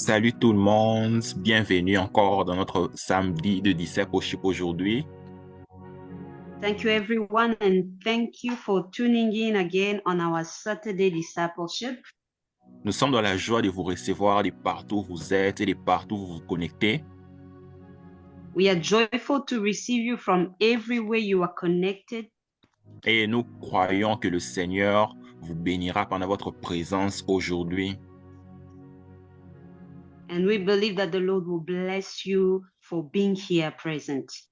Salut tout le monde, bienvenue encore dans notre samedi de Discipleship aujourd'hui. Thank you, everyone, and thank you for tuning in again on our Saturday Discipleship. Nous sommes dans la joie de vous recevoir de partout où vous êtes et de partout où vous vous connectez. We are joyful to receive you from everywhere you are connected. Et nous croyons que le Seigneur vous bénira pendant votre présence aujourd'hui. And we believe that the Lord will bless you for being here present.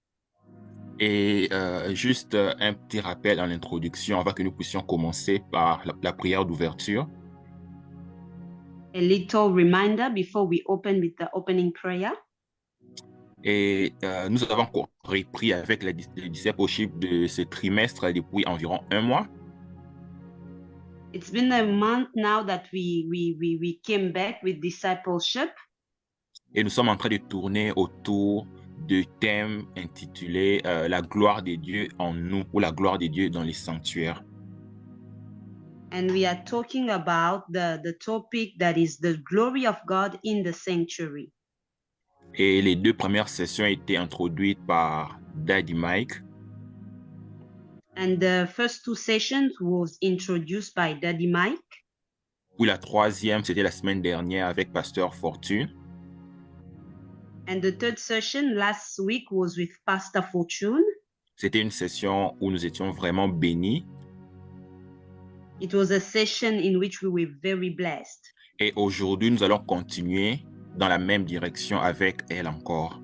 Et juste un petit rappel en introduction avant que nous puissions commencer par la prière d'ouverture. A little reminder before we open with the opening prayer. Et nous avons repris avec le Discipleship de ce trimestre depuis environ un mois. It's been a month now that we came back with discipleship. Et nous sommes en train de tourner autour du thème intitulé La gloire de Dieu en nous ou la gloire de Dieu dans les sanctuaires. And we are talking about the topic that is the glory of God in the sanctuary. Et les deux premières sessions étaient introduites par Daddy Mike. And the first two sessions was introduced by Daddy Mike. Puis la troisième, c'était la semaine dernière avec Pasteure Fortune. And the third session last week was with Pastor Fortune. C'était une session où nous étions vraiment bénis. It was a session in which we were very blessed. Et aujourd'hui, nous allons continuer dans la même direction avec elle encore.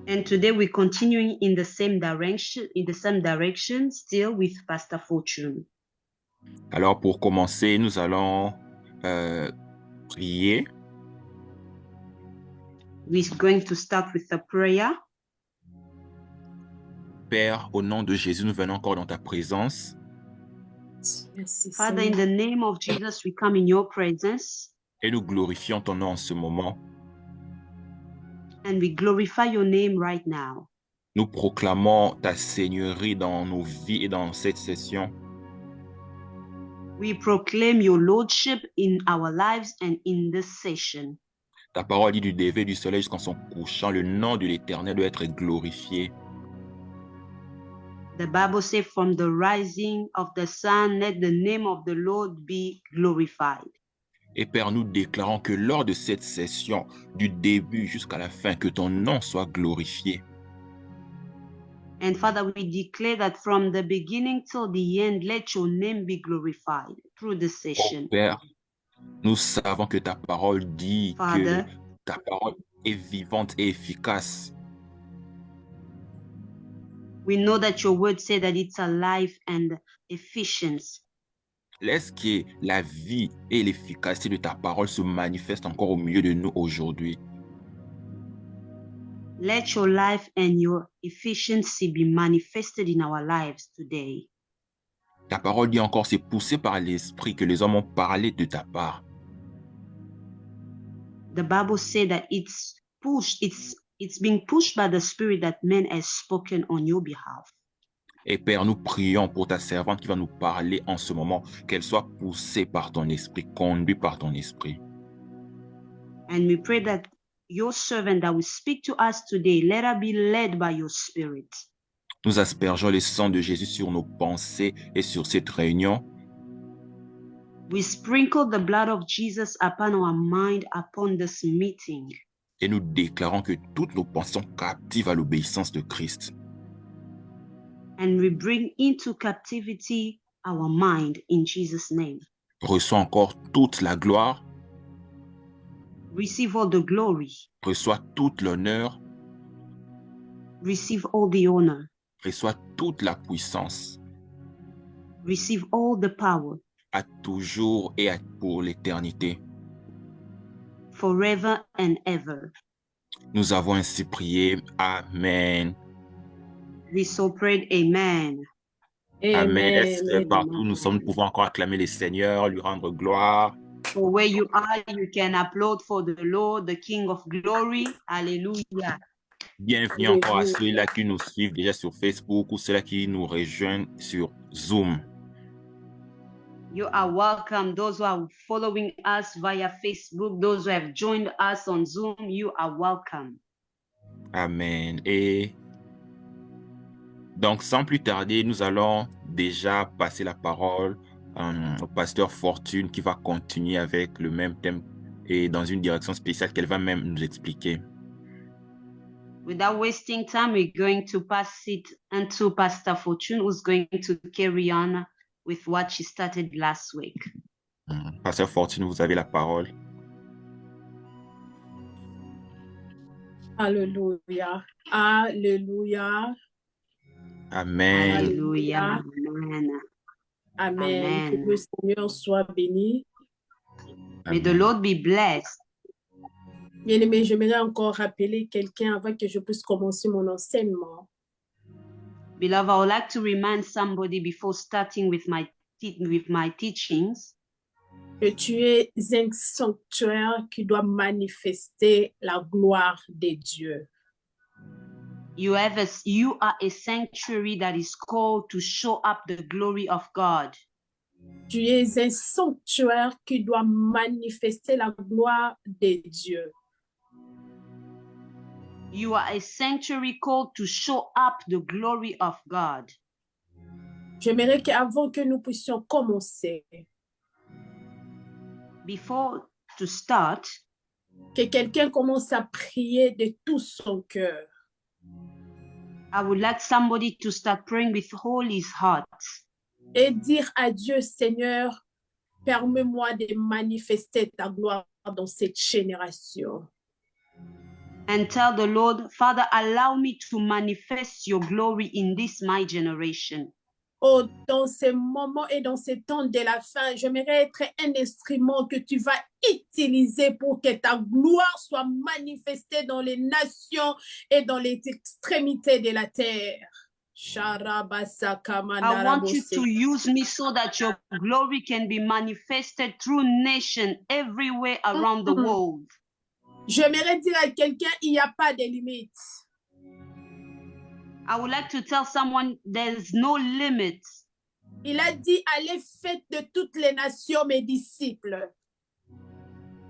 And today we're continuing in the same direction, still with Pastor Fortune. Alors pour commencer, nous allons prier. We're going to start with a prayer. Père, au nom de Jésus, nous venons encore dans ta présence. Father, in the name of Jesus, we come in your presence. Et nous glorifions ton nom en ce moment. And we glorify your name right now. Nous proclamons ta seigneurie dans nos vies et dans cette session. We proclaim your lordship in our lives and in this session. Ta parole dit du lever du soleil jusqu'en son couchant, le nom de l'Éternel doit être glorifié. The Bible says, from the rising of the sun, let the name of the Lord be glorified. Et Père, nous déclarons que lors de cette session, du début jusqu'à la fin, que ton nom soit glorifié. And Father, we declare that from the beginning till the end, let your name be glorified through the session. Oh Père, nous savons que ta parole dit Father, que ta parole est vivante et efficace. we know that your word says that it's alive and efficient. Laisse que la vie et l'efficacité de ta parole se manifestent encore au milieu de nous aujourd'hui. Let your life and your efficiency be manifested in our lives today. Ta parole dit encore, c'est poussé par l'Esprit que les hommes ont parlé de ta part. The Bible says that it's being pushed by the Spirit that men has spoken on your behalf. Et Père, nous prions pour ta servante qui va nous parler en ce moment, qu'elle soit poussée par ton esprit, conduite par ton esprit. And we pray that your servant that will speak to us today, let her be led by your Spirit. Nous aspergeons le sang de Jésus sur nos pensées et sur cette réunion. We sprinkle the blood of Jesus upon our mind, upon this meeting. Et nous déclarons que toutes nos pensées sont captives à l'obéissance de Christ. And we bring into captivity our mind in Jesus' name. Reçois encore toute la gloire, Receive all the glory. reçois toute l'honneur, Receive all the honor. reçois toute la puissance, Receive all the power. à toujours et pour l'éternité. Forever and ever. Nous avons ainsi prié. Amen. We so prayed, amen. Amen. Est-ce que Amen. partout nous sommes, nous pouvons encore acclamer le Seigneur, lui rendre gloire. For where you are, you can applaud for the Lord, the King of glory. Hallelujah. Bienvenue encore à ceux-là qui nous suivent déjà sur Facebook ou ceux-là qui nous rejoignent sur Zoom. You are welcome. Those who are following us via Facebook, those who have joined us on Zoom, you are welcome. Amen. Et donc, sans plus tarder, nous allons déjà passer la parole au pasteur Fortune qui va continuer avec le même thème et dans une direction spéciale qu'elle va même nous expliquer. Without wasting time, we're going to pass it into Pastor Fortune, who's going to carry on with what she started last week. Pasteur Fortune, vous avez la parole. Alléluia. Alléluia. Amen. Hallelujah. Amen. Amen. Amen. Que le Seigneur soit béni. May the Lord be blessed. Bien-aimé, j'aimerais encore rappeler quelqu'un avant que je puisse commencer mon enseignement. Beloved, I would like to remind somebody before starting with my teachings Que tu es un sanctuaire qui doit manifester la gloire de Dieu. you are a sanctuary that is called to show up the glory of God. Tu es un sanctuaire qui doit manifester la gloire de Dieu. You are a sanctuary called to show up the glory of God. J'aimerais qu'avant que nous puissions commencer, Before to start, que quelqu'un commence à prier de tout son cœur. I would like somebody to start praying with all his heart Et dire à Dieu, Seigneur, permets-moi de manifester ta gloire dans cette génération. and tell the Lord, Father, allow me to manifest your glory in this my generation. Oh, dans ces moments et dans ces temps de la fin, j'aimerais être un instrument que tu vas utiliser pour que ta gloire soit manifestée dans les nations et dans les extrémités de la terre. I want you to use me so that your glory can be manifested through nations everywhere around the world. J'aimerais dire à quelqu'un, il n'y a pas de limite. I would like to tell someone there's no limit. Il a dit, allez, faites de toutes les nations mes disciples.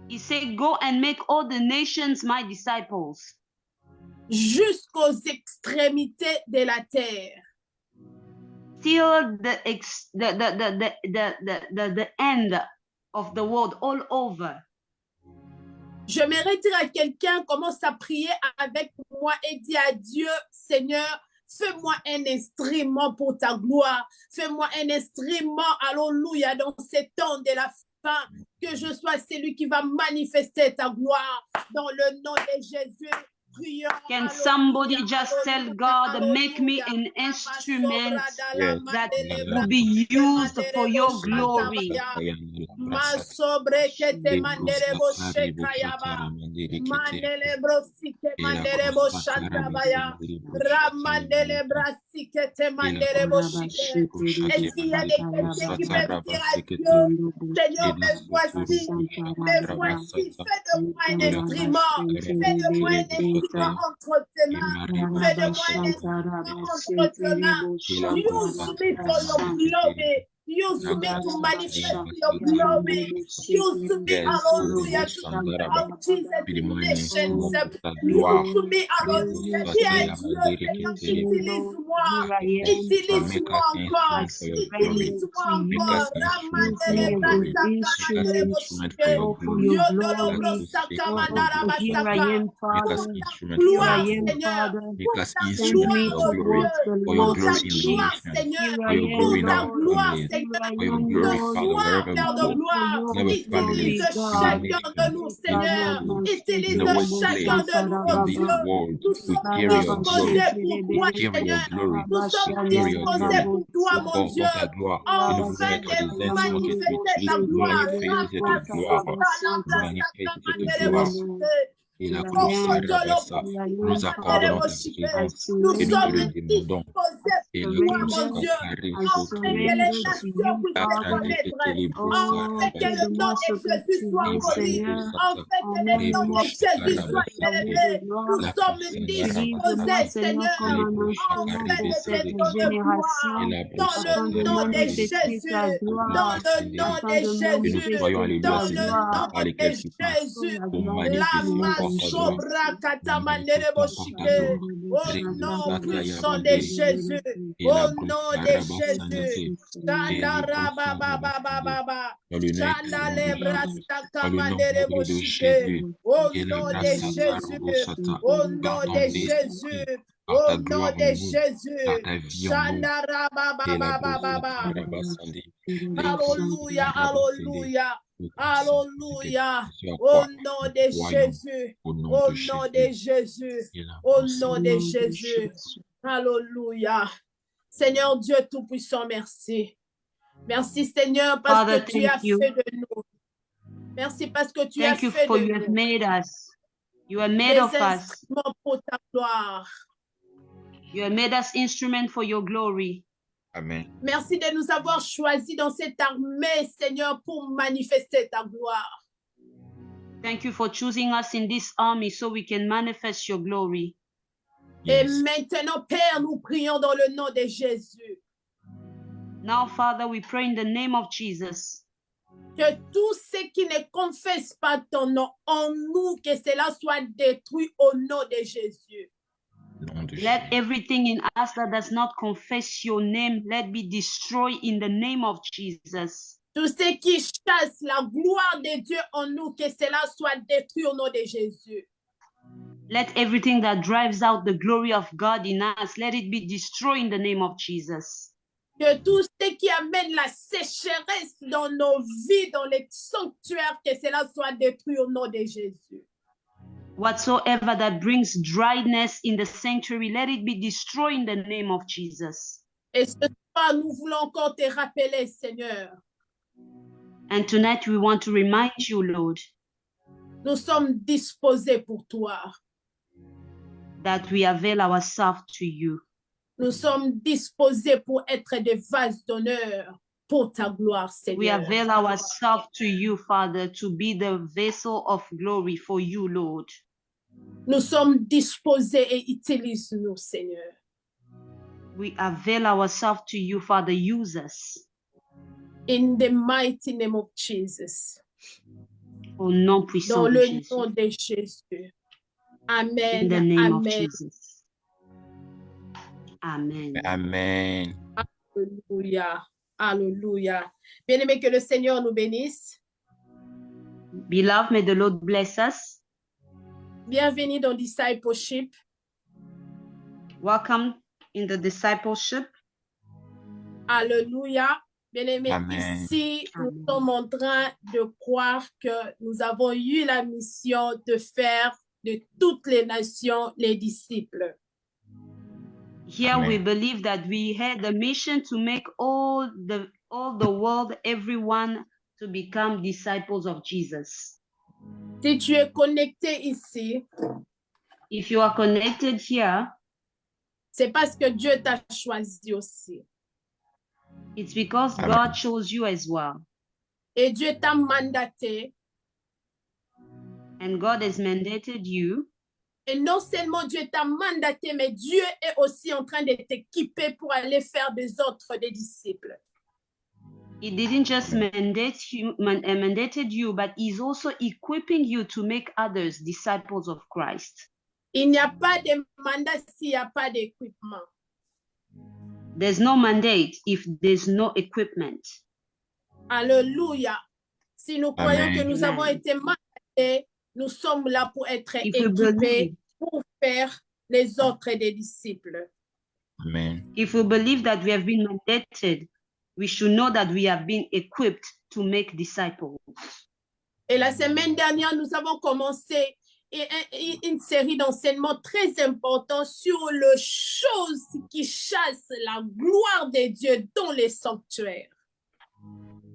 He said, go and make all the nations my disciples. Jusqu'aux extrémités de la terre. Till the end of the world, all over. J'aimerais dire à quelqu'un, commence à prier avec moi et dis à Dieu, Seigneur, fais-moi un instrument pour ta gloire. Fais-moi un instrument, alléluia, dans ces temps de la fin, que je sois celui qui va manifester ta gloire dans le nom de Jésus. Can somebody just tell God, make me an instrument that will be used for your glory? Est-ce qu'il y a des quelqu'un qui peut dire à Dieu, Seigneur, me voici, fais de moi un instrument, fais de moi un instrument entre tes mains, fais de moi un instrument entre tes mains. Use me for your glory. Use me to manifest your glory. Use me, hallelujah, to bring out Jesus in nations. Use me, hallelujah. Dis à Dieu, Seigneur, utilise-moi. Utilise-moi encore. Utilise-moi encore. Ramandele brasaka mandeleboshike. Yodolo brosaka mandarabasaka. Gloire, Seigneur. Pour ta gloire, oh Dieu. Pour ta gloire, Seigneur. Pour ta gloire, Seigneur. De soir, Père de gloire, utilise chacun de nous, Seigneur. Utilise chacun de nous, oh Dieu. Nous sommes disposés pour toi, Seigneur. Nous sommes disposés pour toi, mon Dieu. Enfin, de manifester ta gloire. Et la gloire, nous accordons ta présence et nous te le demandons toi, mon Dieu. I Enfin, que les surrender to nations you, puissent te Father. connaître. Oh, Enfin, que que le de nom moi de ce que Jésus tu soit veux, connu. Seigneur. Enfin, que le nom Emmène-moi, de Jésus Seigneur, soit pour ta élevé. gloire. Nous sommes Utilise-moi, disposés, Seigneur, comme Seigneur, un enfin, instrument pour de te cette donner gloire. génération, Dans afin le de nom de manifester ta Jésus. Dans gloire, le nom afin de de Que nous Jésus. soyons, manifester alléluia, ta Dans Seigneur, le nom gloire. par de l'éclaircissement, Oh, Jésus. la pour gloire de manifester Dieu, encore ta gloire. Lama Katamanere Manifeste encore ta gloire. Boshike. Au nom puissant de Jésus. Au nom de Jésus. Shandarabababababa. Dans le nom Shandalebrasta dans le nom Kamandere de Boshike. Jésus, Au et la nom de brassata Jésus. robosata, Au par nom ton de esprit, Jésus. par Au ta nom gloire en de nous, par Jésus. ta vie en nous, et la brassata Shandarababababa. rabassandi, et Alléluia, rabassandi, alléluia, et alléluia. ce à Au quoi nom nous de croyons, Jésus, au nom au de nom de Jésus, Jésus, et la au nom brassata. de Jésus. Alléluia. Seigneur Dieu Tout-Puissant, merci. Merci Seigneur parce Father, que tu as thank you. fait de nous. Merci parce que tu as Thank you fait for de you have nous made us. You have made des of us. instruments pour ta gloire. You have made us instrument for your glory. Amen. Merci de nous avoir choisis dans cette armée, Seigneur, pour manifester ta gloire. Thank you for choosing us in this army so we can manifest your glory. Et Yes. maintenant, Père, nous prions dans le nom de Jésus. Now, Father, we pray in the name of Jesus. Que tous ceux qui ne confessent pas ton nom en nous, que cela soit détruit au nom de Jésus. Nom de Let Jésus. everything in us that does not confess your name, let be destroyed in the name of Jesus. Tous ceux qui chassent la gloire de Dieu en nous, que cela soit détruit au nom de Jésus. Let everything that drives out the glory of God in us, let it be destroyed in the name of Jesus. Que tout ce qui amène la sécheresse dans nos vies, dans les sanctuaires, que cela soit détruit au nom de Jésus. Whatsoever that brings dryness in the sanctuary, let it be destroyed in the name of Jesus. Et ce soir, nous voulons encore te rappeler, Seigneur, And tonight we want to remind you, Lord, nous sommes disposés pour toi. that we avail ourselves to you. Nous sommes disposés pour être des vases d'honneur pour ta gloire, We Seigneur. avail ourselves to you, Father, to be the vessel of glory for you, Lord. Nous sommes disposés et utilise-nous, Seigneur. We avail ourselves to you, Father. Use us. In the mighty name of Jesus. Au nom Dans puissant de le Jésus. nom de Jésus. In the Amen. name of Amen. Jesus. Amen. Amen. Alléluia. Alléluia. Bien-aimés, que le Seigneur nous bénisse. Beloved, may the Lord bless us. Bienvenue dans Discipleship. Welcome in the discipleship. Alléluia. Bien-aimés, Amen. ici, nous Amen. sommes en train de croire que nous avons eu la mission de faire de toutes les nations les disciples. Here Amen. we believe that we had the mission to make all the world, everyone, to become disciples of Jesus. Si tu es connecté ici, If you are connected here, c'est parce que Dieu t'a choisi aussi. it's because Amen. God chose you as well. Et Dieu t'a mandaté. And God has mandated you. Et non seulement Dieu t'a mandaté, mais Dieu est aussi en train de t'équiper pour aller faire des autres des disciples. He didn't just mandated you, but he's also equipping you to make others disciples of Christ. Il n'y a pas de mandat s'il n'y a pas d'équipement. There's no mandate if there's no equipment. Alléluia. Si nous croyons Amen. que nous avons Amen. été mandatés, nous sommes là pour être If we équipés believe, pour faire les autres des disciples. Amen. if we believe that we have been mandated, we should know that we have been equipped to make disciples. Et la semaine dernière, nous avons commencé une série d'enseignements très importants sur les choses qui chassent la gloire de Dieu dans les sanctuaires.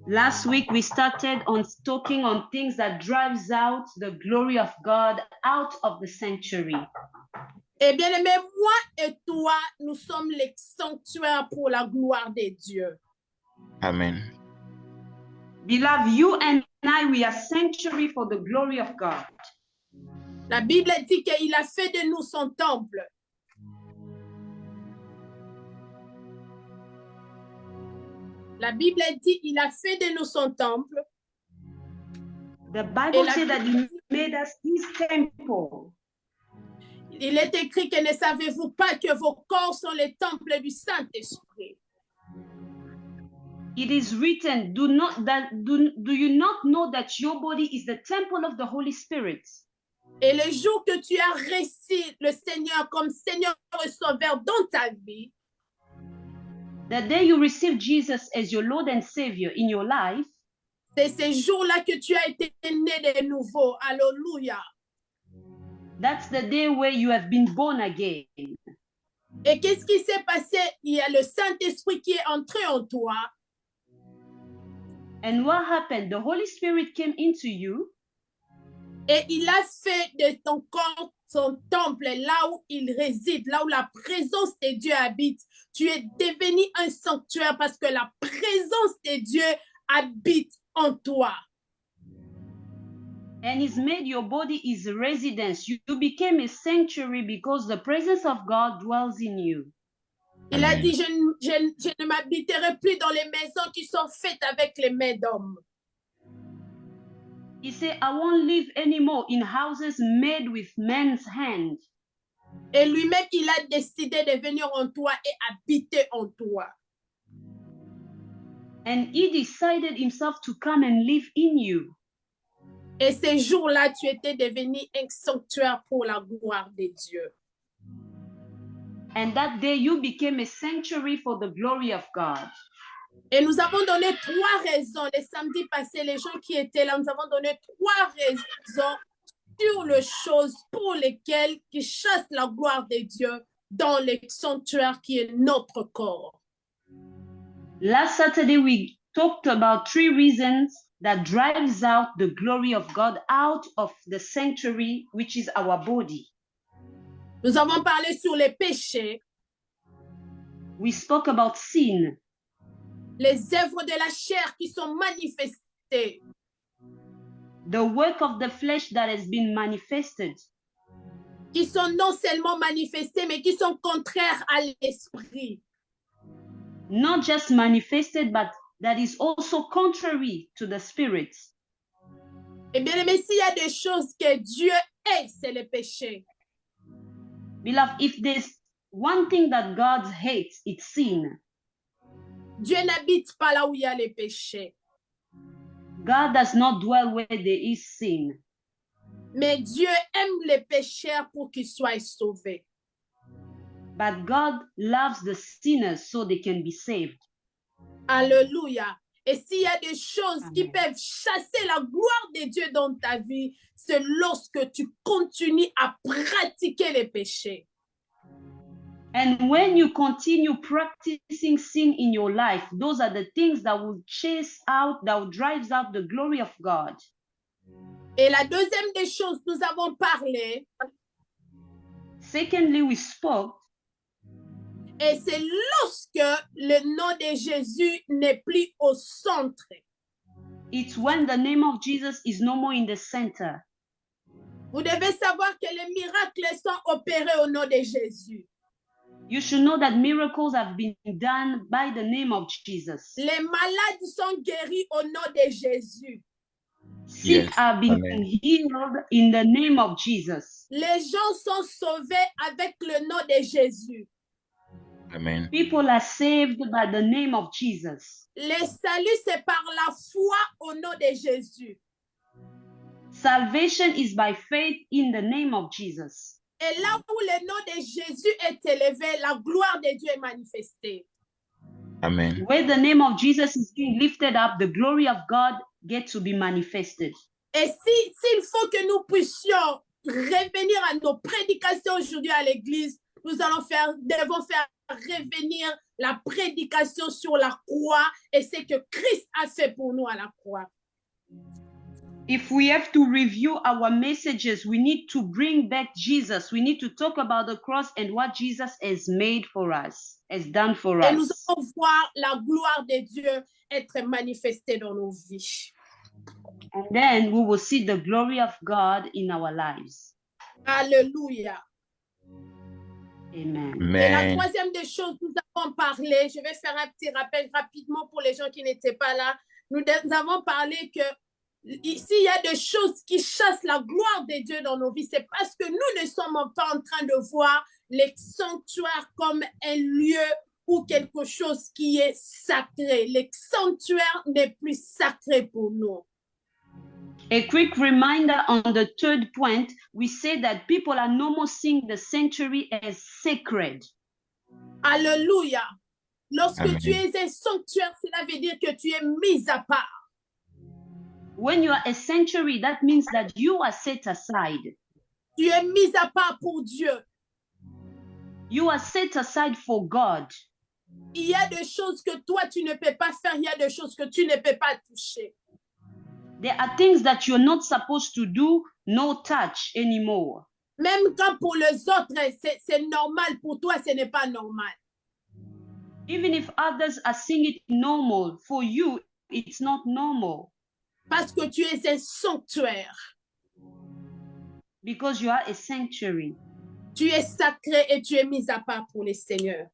Last week, we started on talking on things that drives out the glory of God out of the sanctuary. Et bien aimé, moi et toi, nous sommes les sanctuaires pour la gloire de Dieu. Amen. Beloved, you and I, we are sanctuary for the glory of God. La Bible dit qu'il a fait de nous son temple. La Bible dit qu'il a fait de nous son temple. The Bible says that he made us his temple. Il est écrit que ne savez-vous pas que vos corps sont les temples du Saint-Esprit. It is written, do you not know that your body is the temple of the Holy Spirit? Et le jour que tu as reçu le Seigneur comme Seigneur et Sauveur dans ta vie, the day you receive Jesus as your Lord and Savior in your life, c'est ce jour-là que tu as été né de nouveau. Alléluia. That's the day where you have been born again. Et qu'est-ce qui s'est passé? Il y a le Saint-Esprit qui est entré en toi. And what happened? The Holy Spirit came into you. Et il a fait de ton corps son temple, là où il réside, là où la présence de Dieu habite. Tu es devenu un sanctuaire parce que la présence de Dieu habite en toi. And he's made your body his residence. You became a sanctuary because the presence of God dwells in you. Il a dit, je ne m'habiterai plus dans les maisons qui sont faites avec les mains d'hommes. He said, I won't live anymore in houses made with men's hands. Et lui-même, il a décidé de venir en toi et habiter en toi. And he decided himself to come and live in you. Et ces jours-là, tu étais devenu un sanctuaire pour la gloire de Dieu. And that day you became a sanctuary for the glory of God. Et nous avons donné 3 raisons. Les samedis passés, les gens qui étaient là, nous avons donné 3 raisons sur les choses pour lesquelles qui chassent la gloire de Dieu dans le sanctuaire qui est notre corps. Last Saturday, we talked about 3 reasons that drives out the glory of God out of the sanctuary, which is our body. Nous avons parlé sur les péchés, We spoke about sin, les œuvres de la chair qui sont manifestées, the work of the flesh that has been manifested, qui sont non seulement manifestées, mais qui sont contraires à l'esprit. not just manifested, but that is also contrary to the spirit. Et bien aimé, s'il y a des choses que Dieu hait, c'est le péché. Beloved, if there's one thing that God hates, it's sin. Dieu n'habite pas là où il y a les péchés. God does not dwell where there is sin. Mais Dieu aime les pécheurs pour qu'ils soient sauvés. But God loves the sinners so they can be saved. Alléluia. Et s'il y a des choses qui Amen. peuvent chasser la gloire de Dieu dans ta vie, c'est lorsque tu continues à pratiquer les péchés. And when you continue practicing sin in your life, those are the things that will chase out, that will drive out the glory of God. Et la deuxième des choses, nous avons parlé, Secondly, we spoke, et c'est lorsque le nom de Jésus n'est plus au centre. it's when the name of Jesus is no more in the center. Vous devez savoir que les miracles sont opérés au nom de Jésus. You should know that miracles have been done by the name of Jesus. Les malades sont guéris au nom de Jésus. Sick Yes. are being Amen. healed in the name of Jesus. Les gens sont sauvés avec le nom de Jésus. Amen. People are saved by the name of Jesus. Le salut, c'est par la foi au nom de Jésus. Salvation is by faith in the name of Jesus. Et là où le nom de Jésus est élevé, la gloire de Dieu est manifestée. Amen. Where the name of Jesus is being lifted up, the glory of God gets to be manifested. Et s'il faut que nous puissions revenir à nos prédications aujourd'hui à l'église, nous devons faire revenir la prédication sur la croix et ce que Christ a fait pour nous à la croix. if we have to review our messages, we need to bring back Jesus. We need to talk about the cross and what Jesus has made for us, has done for Et nous us. allons voir la gloire de Dieu être manifestée dans nos vies. And then we will see the glory of God in our lives. Alléluia. Amen. Et la Amen. troisième des choses, nous avons parlé, je vais faire un petit rappel rapidement pour les gens qui n'étaient pas là. Nous avons parlé que ici, il y a des choses qui chassent la gloire de Dieu dans nos vies. C'est parce que nous ne sommes pas en train de voir les sanctuaires comme un lieu ou quelque chose qui est sacré. Les sanctuaires n'est plus sacré pour nous. A quick reminder on the third point, we say that people are no more seeing the sanctuary as sacred. Alléluia. Lorsque Amen. tu es un sanctuaire, cela veut dire que tu es mis à part. When you are a sanctuary, that means that you are set aside. Tu es mis à part pour Dieu. You are set aside for God. Il y a des choses que toi, tu ne peux pas faire. Il y a des choses que tu ne peux pas toucher. There are things that you're not supposed to do, no touch anymore. Même quand pour les autres, c'est normal, pour toi, ce n'est pas normal. Even if others are seeing it normal, for you, it's not normal. Parce que tu es un sanctuaire. Because you are a sanctuary. Tu es sacré et tu es mis à part pour le Seigneur.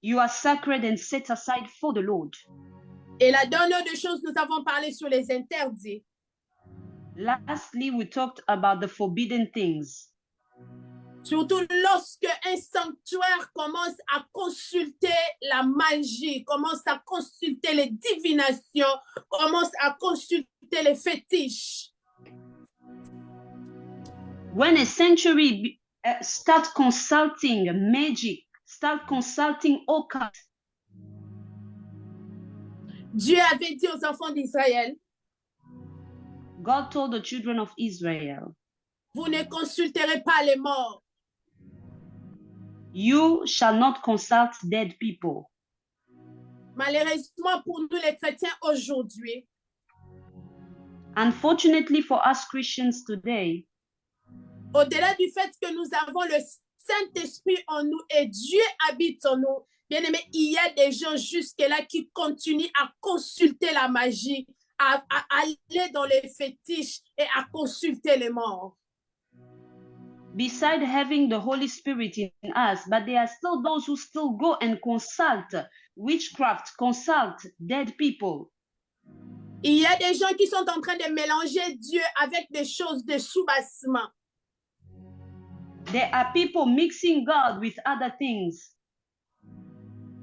You are sacred and set aside for the Lord. Et la dernière des choses, nous avons parlé sur les interdits. Lastly, we talked about the forbidden things. Surtout lorsque un sanctuaire commence à consulter la magie, commence à consulter les divinations, commence à consulter les fétiches. When a sanctuary starts consulting magic, start consulting occult, Dieu avait dit aux enfants d'Israël, God told the children of Israel, vous ne consulterez pas les morts. you shall not consult dead people. Malheureusement pour nous les chrétiens aujourd'hui, Unfortunately for us Christians today, au-delà du fait que nous avons le Saint-Esprit en nous et Dieu habite en nous, bien aimé, il y a des gens jusque-là qui continuent à consulter la magie, à aller dans les fétiches et à consulter les morts. beside having the Holy Spirit in us, but there are still those who still go and consult witchcraft, consult dead people. Il y a des gens qui sont en train de mélanger Dieu avec des choses de soubassement. There are people mixing God with other things.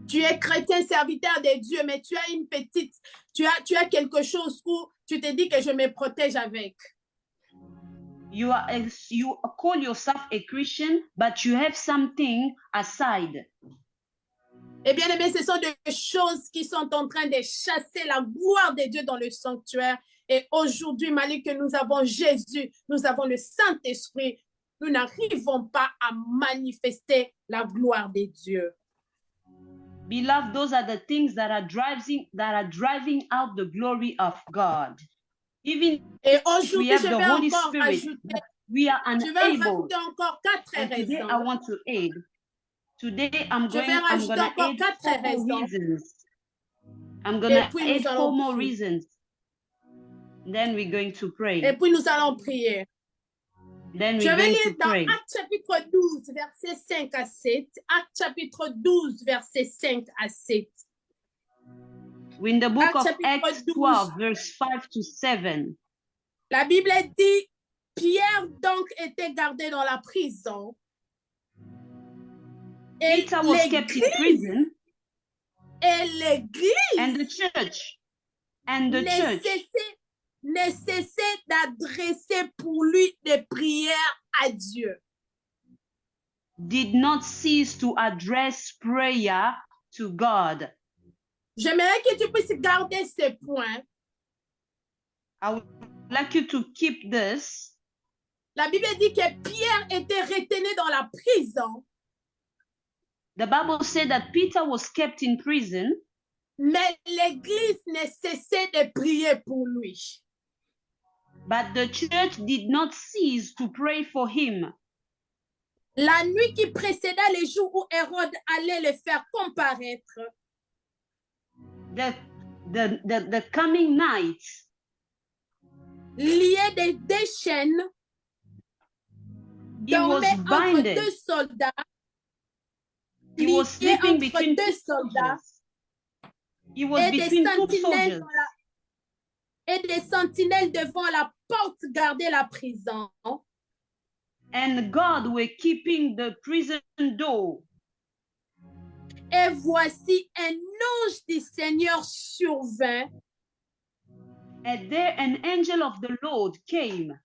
Tu es chrétien, serviteur de Dieu, mais tu as une petite, tu as quelque chose où tu te dis que je me protège avec. You call yourself a Christian, but you have something aside. Eh bien, aimé, ce sont des choses qui sont en train de chasser la gloire de Dieu dans le sanctuaire. Et aujourd'hui, malgré que nous avons Jésus, nous avons le Saint-Esprit, nous n'arrivons pas à manifester la gloire de Dieu. Beloved, those are the things that are driving out the glory of God. Even Et if we aujourd'hui, have je the vais Holy encore Spirit, ajouter, we are je vais unable. rajouter encore 4 And today I raisons. want to aid. Today I'm Je vais going rajouter to encore aid 4 4 more raisons. reasons. I'm going Et to puis add nous 4 allons more prier. reasons. Then we're going to pray. Et puis nous allons prier. Then Je we're vais going lire to dans pray. Actes chapitre 12, versets 5 à 7. Actes chapitre 12, versets 5 à 7. In the book of Actes chapitre Acts 12. 12, verse 5 to 7. La Bible dit, Pierre donc était gardé dans la prison. Et Peter was kept in prison, l'église and the church, ne cessait d'adresser pour lui des prières à Dieu. did not cease to address prayer to God. J'aimerais que tu puisses garder ces points. I would like you to keep this. La Bible dit que Pierre était retenu dans la prison, The Bible said that Peter was kept in prison, mais l'église ne cessait de prier pour lui. But the church did not cease to pray for him. La nuit qui précéda les jours où Hérode allait le faire comparaître, The coming night, lié des chaînes, he was dormait entre binded. deux soldats, He was lié sleeping entre between deux two soldats, soldiers. He was et des between two sentinelles soldiers. et des sentinelles devant la porte gardaient la prison. And God were keeping the prison door. Et voici un ange du Seigneur survint. And there an angel of the Lord came.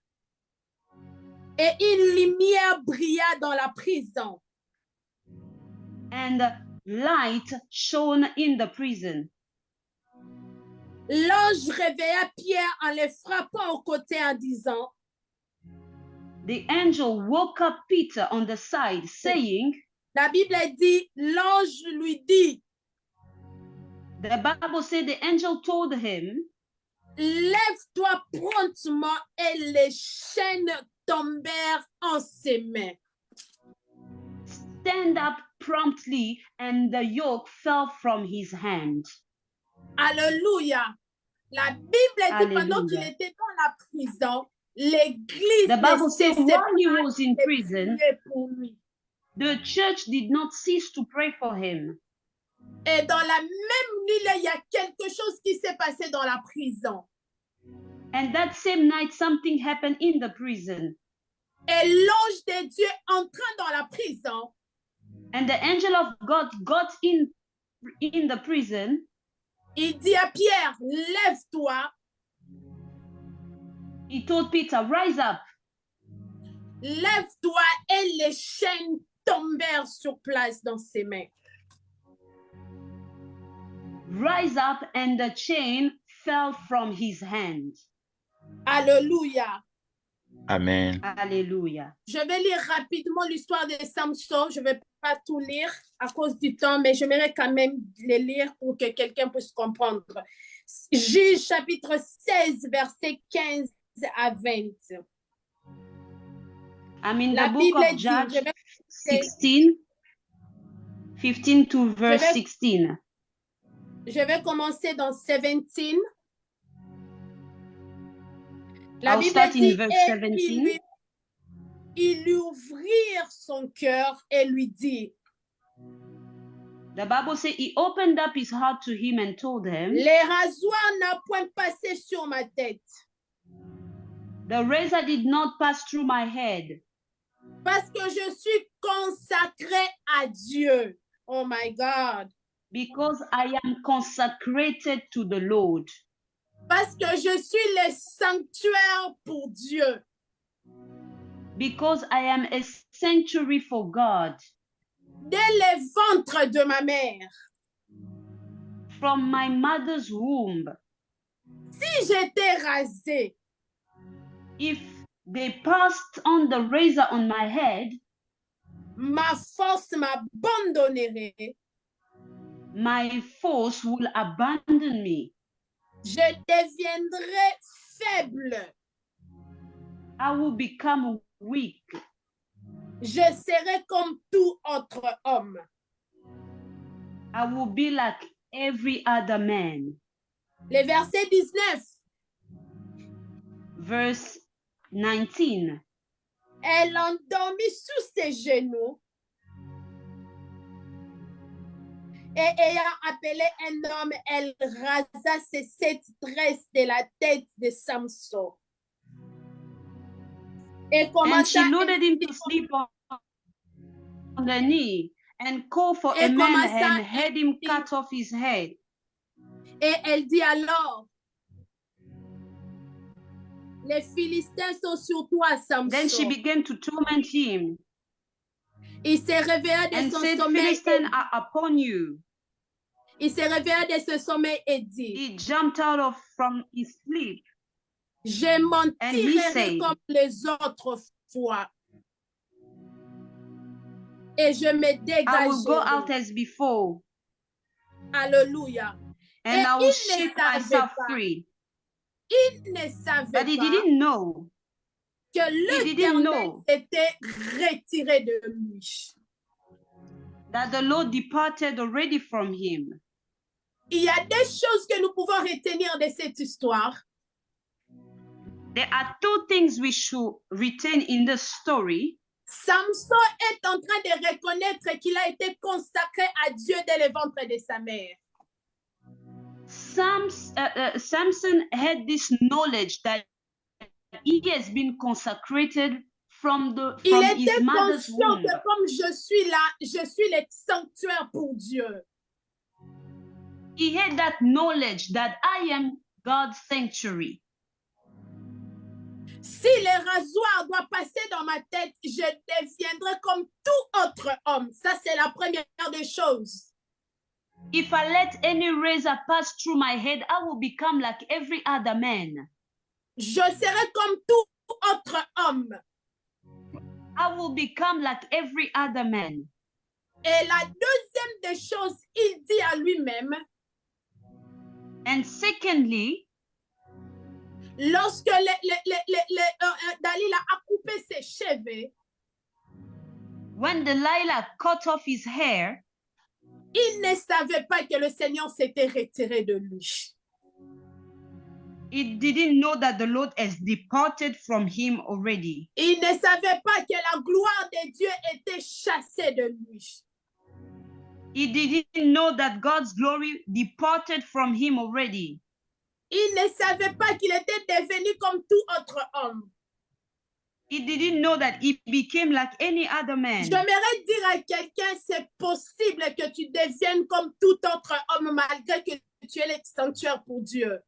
Et une lumière brilla dans la prison. And light shone in the prison. L'ange réveilla Pierre en le frappant au côté en disant, The angel woke up Peter on the side, saying, la Bible dit, l'ange lui dit, the Bible said the angel told him, lève-toi promptement, et les chaînes tombèrent en ses mains. stand up promptly, and the yoke fell from his hand. Alléluia. La Bible dit, pendant qu'il était dans la prison, l'église The Bible says while he was in de prison, prier pour lui. the church did not cease to pray for him. Et dans la même nuit, là, il y a quelque chose qui s'est passé dans la prison. And that same night, something happened in the prison. Et l'ange de Dieu entra dans la prison. And the angel of God got in the prison. Il dit à Pierre, lève-toi. He told Peter, rise up. Lève-toi, et les chaînes tombèrent sur place dans ses mains. Rise up, and the chain fell from his hand. Alléluia. Amen. Hallelujah. Je vais lire rapidement l'histoire de Samson. Je ne vais pas tout lire à cause du temps, mais j'aimerais quand même les lire pour que quelqu'un puisse comprendre. Juge chapitre 16, versets 15 à 20. I'm in La the book Bible of dit, Judges 16, 15 to verse 16. Je vais commencer dans 17. La I'll Bible start in dit, verse et 17. ils lui ouvrirent son cœur et lui dit, The Bible says he opened up his heart to him and told him, les rasoirs n'ont point passé sur ma tête, the razor did not pass through my head, parce que je suis consacré à Dieu. Oh my God. because I am consecrated to the Lord. Parce que je suis le sanctuaire pour Dieu. Because I am a sanctuary for God. Dès le ventre de ma mère. From my mother's womb. Si j'étais rasé, If they passed on the razor on my head, ma force m'abandonnerait. my force will abandon me. Je deviendrai faible. I will become weak. Je serai comme tout autre homme. I will be like every other man. Le verset 19. Verse 19. Elle endormit sous ses genoux. Et ayant appelé un homme, elle rasa ses 7 tresses de la tête de Samson. Et And she loaded him to sleep on the knee and called for a man and had him cut off his head. Et elle dit alors, les Philistins sont sur toi, Samson. Then she began to torment him. Il se réveilla de And son said, sommeil. Philistines are upon you. Il se réveilla de ce sommeil et dit, He jumped out from his sleep. je m'en And he tirerai said, comme les autres fois. Et je me I will go out dégagerai. as before, Alléluia. and Et I will il ne shake savait myself pas free. Il ne savait But he pas didn't know. que l'Éternel s'était retiré de lui. That the Lord departed already from him. Il y a des choses que nous pouvons retenir de cette histoire. There are two things we should retain in the story. Samson est en train de reconnaître qu'il a été consacré à Dieu dès le ventre de sa mère. Samson had this knowledge that he has been consecrated from his mother's womb. Que comme je suis là, je suis le sanctuaire pour Dieu. He had that knowledge that I am God's sanctuary. Si le rasoir doit passer dans ma tête, je deviendrai comme tout autre homme. Ça, c'est la première des choses. If I let any razor pass through my head, I will become like every other man. Je serai comme tout autre homme. I will become like every other man. Et la deuxième des choses, il dit à lui-même. And secondly, lorsque Dalila a coupé ses cheveux, when Delilah cut off his hair, il ne savait pas que le Seigneur s'était retiré de lui. He didn't know that the Lord has departed from him already. Il ne savait pas que la gloire de Dieu était chassée de lui. He didn't know that God's glory departed from him already. Il ne savait pas qu'il était devenu comme tout autre homme. He didn't know that he became like any other man. J'aimerais dire à quelqu'un, c'est possible que tu deviennes comme tout autre homme malgré que tu es le sanctuaire pour Dieu.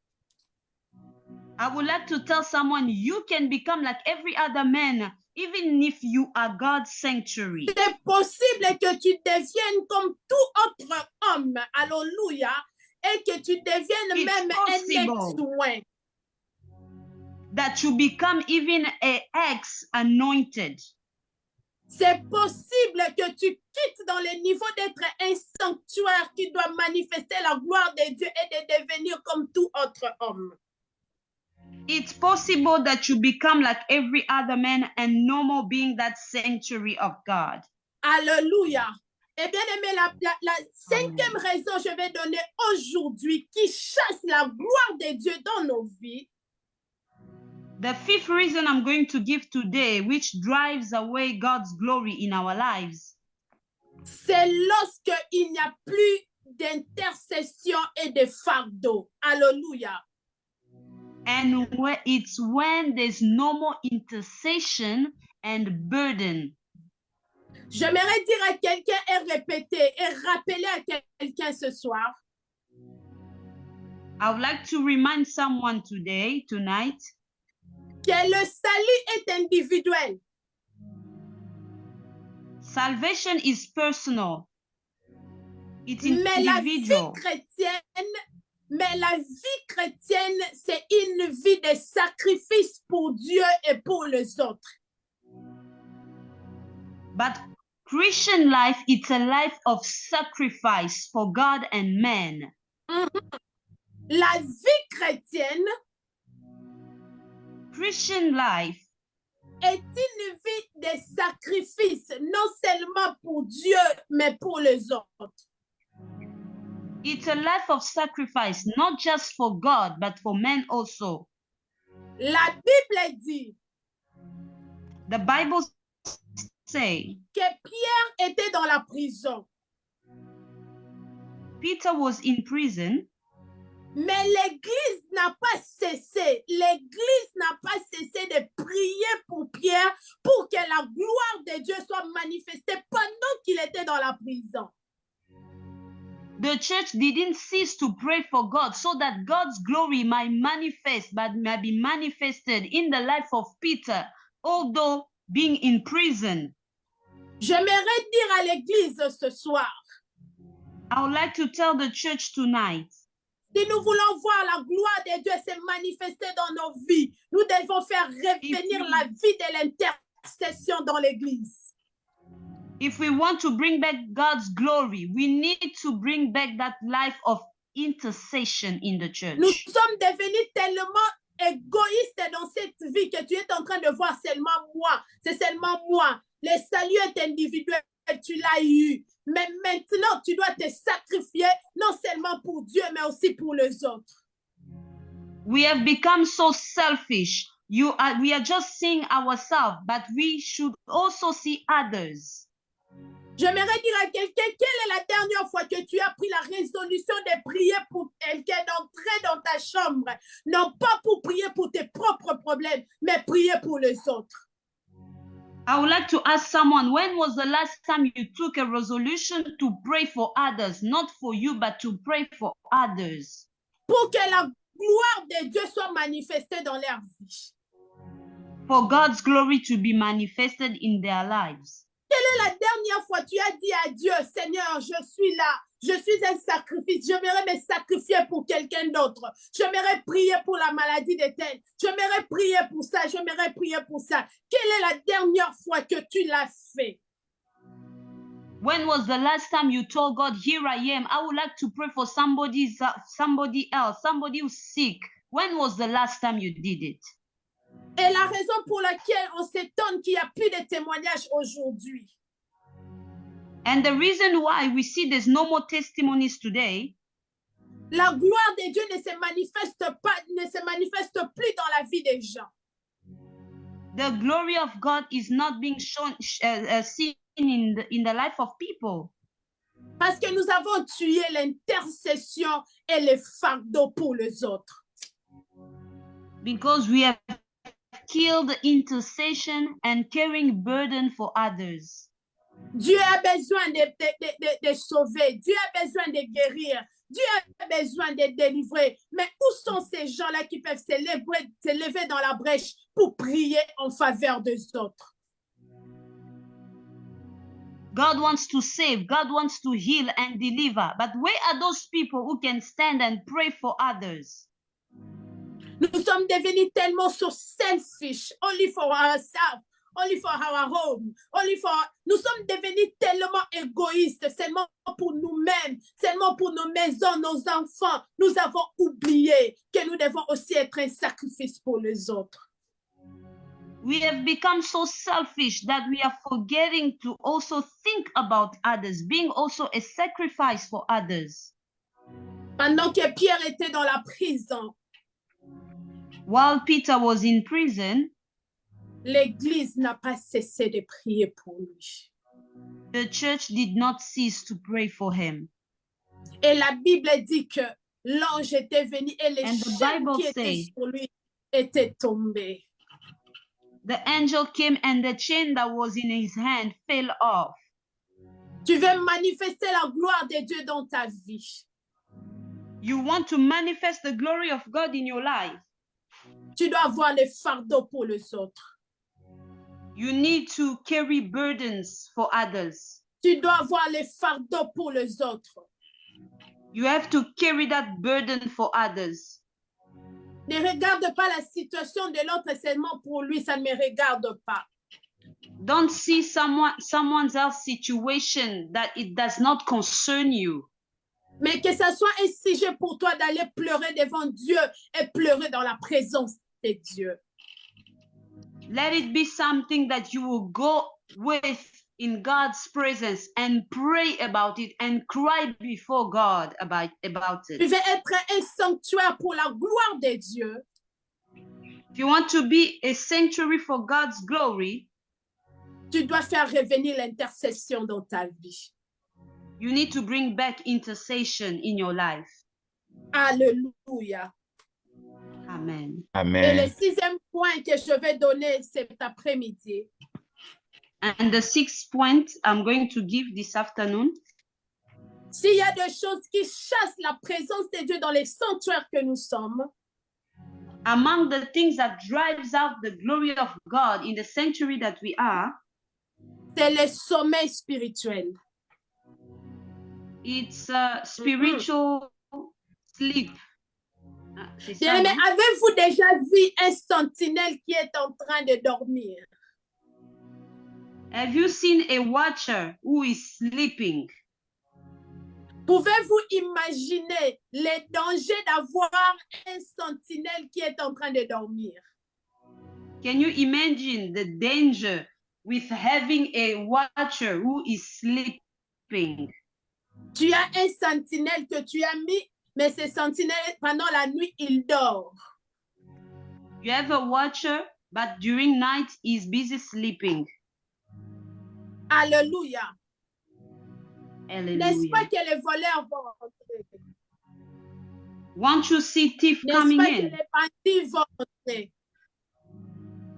I would like to tell someone you can become like every other man, even if you are God's sanctuary. C'est possible que tu deviennes comme tout autre homme, alléluia, et que tu deviennes même un ex-soin. That you become even an ex-anointed. C'est possible que tu quittes dans le niveau d'être un sanctuaire qui doit manifester la gloire de Dieu et de devenir comme tout autre homme. It's possible that you become like every other man and no more being that sanctuary of God. Alléluia. Et bien aimé, la cinquième raison je vais donner aujourd'hui qui chasse la gloire de Dieu dans nos vies. The fifth reason I'm going to give today, which drives away God's glory in our lives, c'est lorsque il n'y a plus d'intercession et de fardeau. Alléluia. And it's when there's no more intercession and burden. J'aimerais dire à quelqu'un et répéter et rappeler à quelqu'un ce soir. I would like to remind someone tonight, que le salut est individuel. Salvation is personal. It's Mais individual. la vie chrétienne, c'est une vie de sacrifice pour Dieu et pour les autres. But Christian life, it's a life of sacrifice for God and man. La vie chrétienne, Christian life, est une vie de sacrifice, non seulement pour Dieu, mais pour les autres. it's a life of sacrifice, not just for God, but for men also. La Bible dit The Bible says que Pierre était dans la prison. Peter was in prison, mais l'Église n'a pas cessé. L'Église n'a pas cessé de prier pour Pierre pour que la gloire de Dieu soit manifestée pendant qu'il était dans la prison. the church didn't cease to pray for God so that God's glory might manifest, but might be manifested in the life of Peter, although being in prison. J'aimerais dire à l'Église ce soir, I would like to tell the church tonight, si nous voulons voir la gloire de Dieu se manifester dans nos vies, nous devons faire revenir la vie de l'intercession dans l'Église. if we want to bring back God's glory, we need to bring back that life of intercession in the church. Nous sommes devenus tellement égoïste dans cette vie que tu es en train de voir seulement moi. C'est seulement moi. Le salut est individuel, tu l'as eu. Mais maintenant, tu dois te sacrifier, non seulement pour Dieu, mais aussi pour les autres. We have become so selfish. We are just seeing ourselves, but we should also see others. J'aimerais dire à quelqu'un, quelle est la dernière fois que tu as pris la résolution de prier pour quelqu'un, d'entrer dans ta chambre, non pas pour prier pour tes propres problèmes, mais prier pour les autres. I would like to ask someone, when was the last time you took a resolution to pray for others, not for you, but to pray for others? Pour que la gloire de Dieu soit manifestée dans leur vie. For God's glory to be manifested in their lives. Quelle est la dernière fois tu as dit à Dieu, Seigneur, je suis là, je suis un sacrifice, j'aimerais me sacrifier pour quelqu'un d'autre, j'aimerais prier pour la maladie de tel, j'aimerais prier pour ça, j'aimerais prier pour ça. Quelle est la dernière fois que tu l'as fait? When was the last time you told God, here I am, I would like to pray for somebody else, somebody who's sick? When was the last time you did it? Et la raison pour laquelle on s'étonne qu'il n'y a plus de témoignages aujourd'hui. And the reason why we see there's no more testimonies today. La gloire de Dieu ne se manifeste plus dans la vie des gens. The glory of God is not being shown, seen in the life of people. Parce que nous avons tué l'intercession et les fardeaux pour les autres. Because we have killed intercession and carrying burden for others. Dieu a besoin de sauver. Dieu a besoin de guérir. Dieu a besoin de délivrer. Mais où sont ces gens-là qui peuvent se lever dans la brèche pour prier en faveur des autres? God wants to save. God wants to heal and deliver. But where are those people who can stand and pray for others? Nous sommes devenus tellement so selfish, only for ourselves, only for our home, Nous sommes devenus tellement égoïstes, seulement pour nous-mêmes, seulement pour nos maisons, nos enfants. Nous avons oublié que nous devons aussi être un sacrifice pour les autres. We have become so selfish that we are forgetting to also think about others, being also a sacrifice for others. Pendant que Pierre était dans la prison, while Peter was in prison, l'Église n'a pas cessé de prier pour lui. The church did not cease to pray for him. Et la Bible dit que l'ange était venu et les chaînes qui étaient sur lui étaient tombées. The angel came and the chain that was in his hand fell off. Tu veux manifester la gloire de Dieu dans ta vie. You want to manifest the glory of God in your life. Tu dois avoir les fardeaux pour les autres. You need to carry burdens for others. Tu dois avoir les fardeaux pour les autres. You have to carry that burden for others. Ne regarde pas la situation de l'autre seulement pour lui, ça ne me regarde pas. Don't see someone else's situation that it does not concern you. Mais que ça soit un sujet pour toi d'aller pleurer devant Dieu et pleurer dans la présence de Dieu. Let it be something that you will go with in God's presence and pray about it and cry before God about it. Tu veux être un sanctuaire pour la gloire de Dieu. If you want to be a sanctuary for God's glory, tu dois faire revenir l'intercession dans ta vie. You need to bring back intercession in your life. Alléluia. Amen. Amen. Et le sixième point que je vais donner cet après-midi. And the sixth point I'm going to give this afternoon. S'il y a des choses qui chassent la présence de Dieu dans les sanctuaires que nous sommes, among the things that drives out the glory of God in the sanctuary that we are, c'est le sommeil spirituel. It's spiritual sleep. Mais avez-vous déjà vu un sentinelle qui est en train de dormir? Have you seen a watcher who is sleeping? Pouvez-vous imaginer les dangers d'avoir un sentinelle qui est en train de dormir? Can you imagine the danger with having a watcher who is sleeping? Tu as un sentinelle que tu as mis, mais ce sentinelle, pendant la nuit, il dort. You have a watcher, but during night he's busy sleeping. Alléluia. N'est-ce pas Hallelujah. que les voleurs vont rentrer? Won't you see thief N'est-ce coming pas que in? les bandits vont rentrer?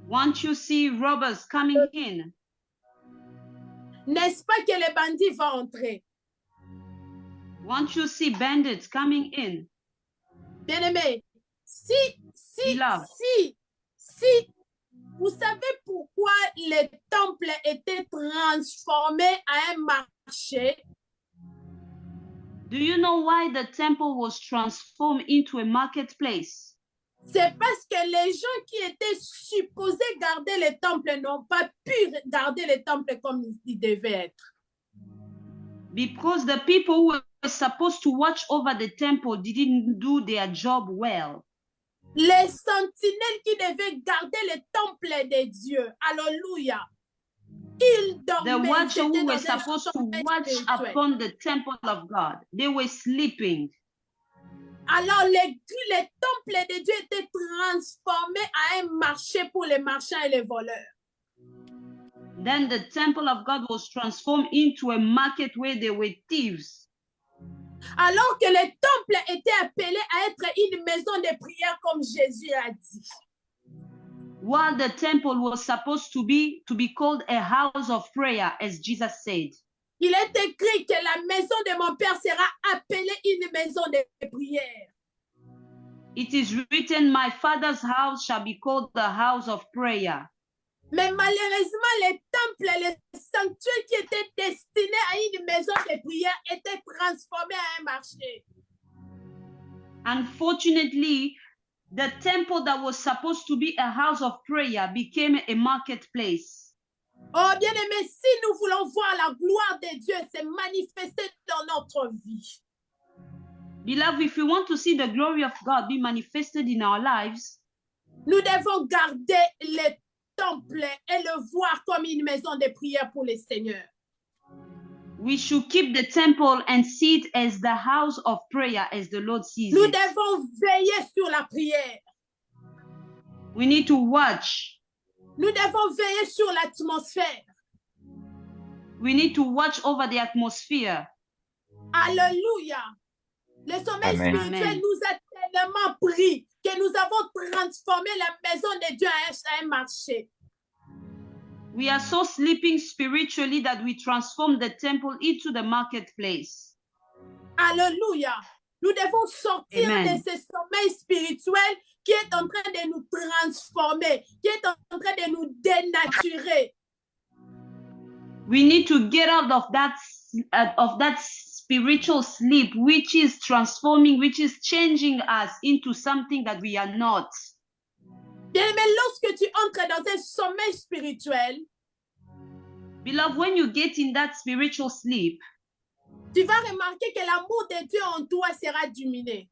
Won't you see robbers coming in? N'est-ce pas que les bandits vont entrer? Won't you see bandits coming in? Bien-aimé, si, Beloved. vous savez pourquoi les temples étaient transformés à un marché? Do you know why the temple was transformed into a marketplace? C'est parce que les gens qui étaient supposés garder les temples n'ont pas pu garder les temples comme ils devaient être. Because the people who were supposed to watch over the temple didn't do their job well. Les sentinelles qui devaient garder les temples de Dieu, alléluia, ils The dormaient, ils watchers étaient who were dans un supposed to sommeil watch spirituel. upon the temple of God, they were sleeping. Alors les temples de Dieu étaient transformés à un marché pour les marchands et les voleurs. Then the temple of God was transformed into a market where there were thieves. Alors que les temples étaient appelés à être une maison de prière comme Jésus a dit. While the temple was supposed to be called a house of prayer, as Jesus said. Il est écrit que la maison de mon Père sera appelée une maison de prière. It is written, my Father's house shall be called the house of prayer. Mais malheureusement, les temples, les sanctuaires qui étaient destinés à une maison de prière étaient transformés à un marché. Unfortunately, the temple that was supposed to be a house of prayer became a marketplace. Oh bien-aimé, si nous voulons voir la gloire de Dieu se manifester dans notre vie, Beloved, if we want to see the glory of God be manifested in our lives, nous devons garder les temples et le voir comme une maison de prière pour le Seigneur. we should keep the temple and see it as the house of prayer as the Lord sees Nous it. devons veiller sur la prière. We need to watch. Nous devons veiller sur l'atmosphère. We need to watch over the atmosphere. Alléluia. Le sommeil Amen. spirituel Amen. nous a tellement pris que nous avons transformé la maison de Dieu à un marché. We are so sleeping spiritually that we transform the temple into the marketplace. Alléluia. Nous devons sortir Amen. de ce sommeil spirituel qui est en train de nous transformer, qui est en train de nous dénaturer. We need to get out of that spiritual sleep, which is transforming, which is changing us into something that we are not. Bien, mais lorsque tu entres dans un sommeil spirituel, Beloved, when you get in that spiritual sleep, tu vas remarquer que l'amour de Dieu en toi sera diminué.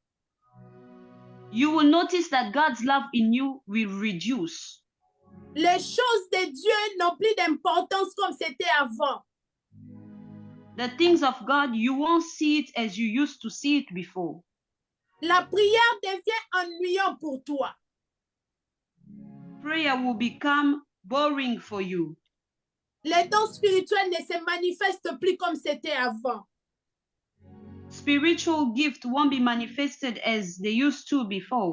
you will notice that God's love in you will reduce. Les choses de Dieu n'ont plus d'importance comme c'était avant. The things of God, you won't see it as you used to see it before. La prière devient ennuyante pour toi. Prayer will become boring for you. Les dons spirituels ne se manifestent plus comme c'était avant. Spiritual gift won't be manifested as they used to before.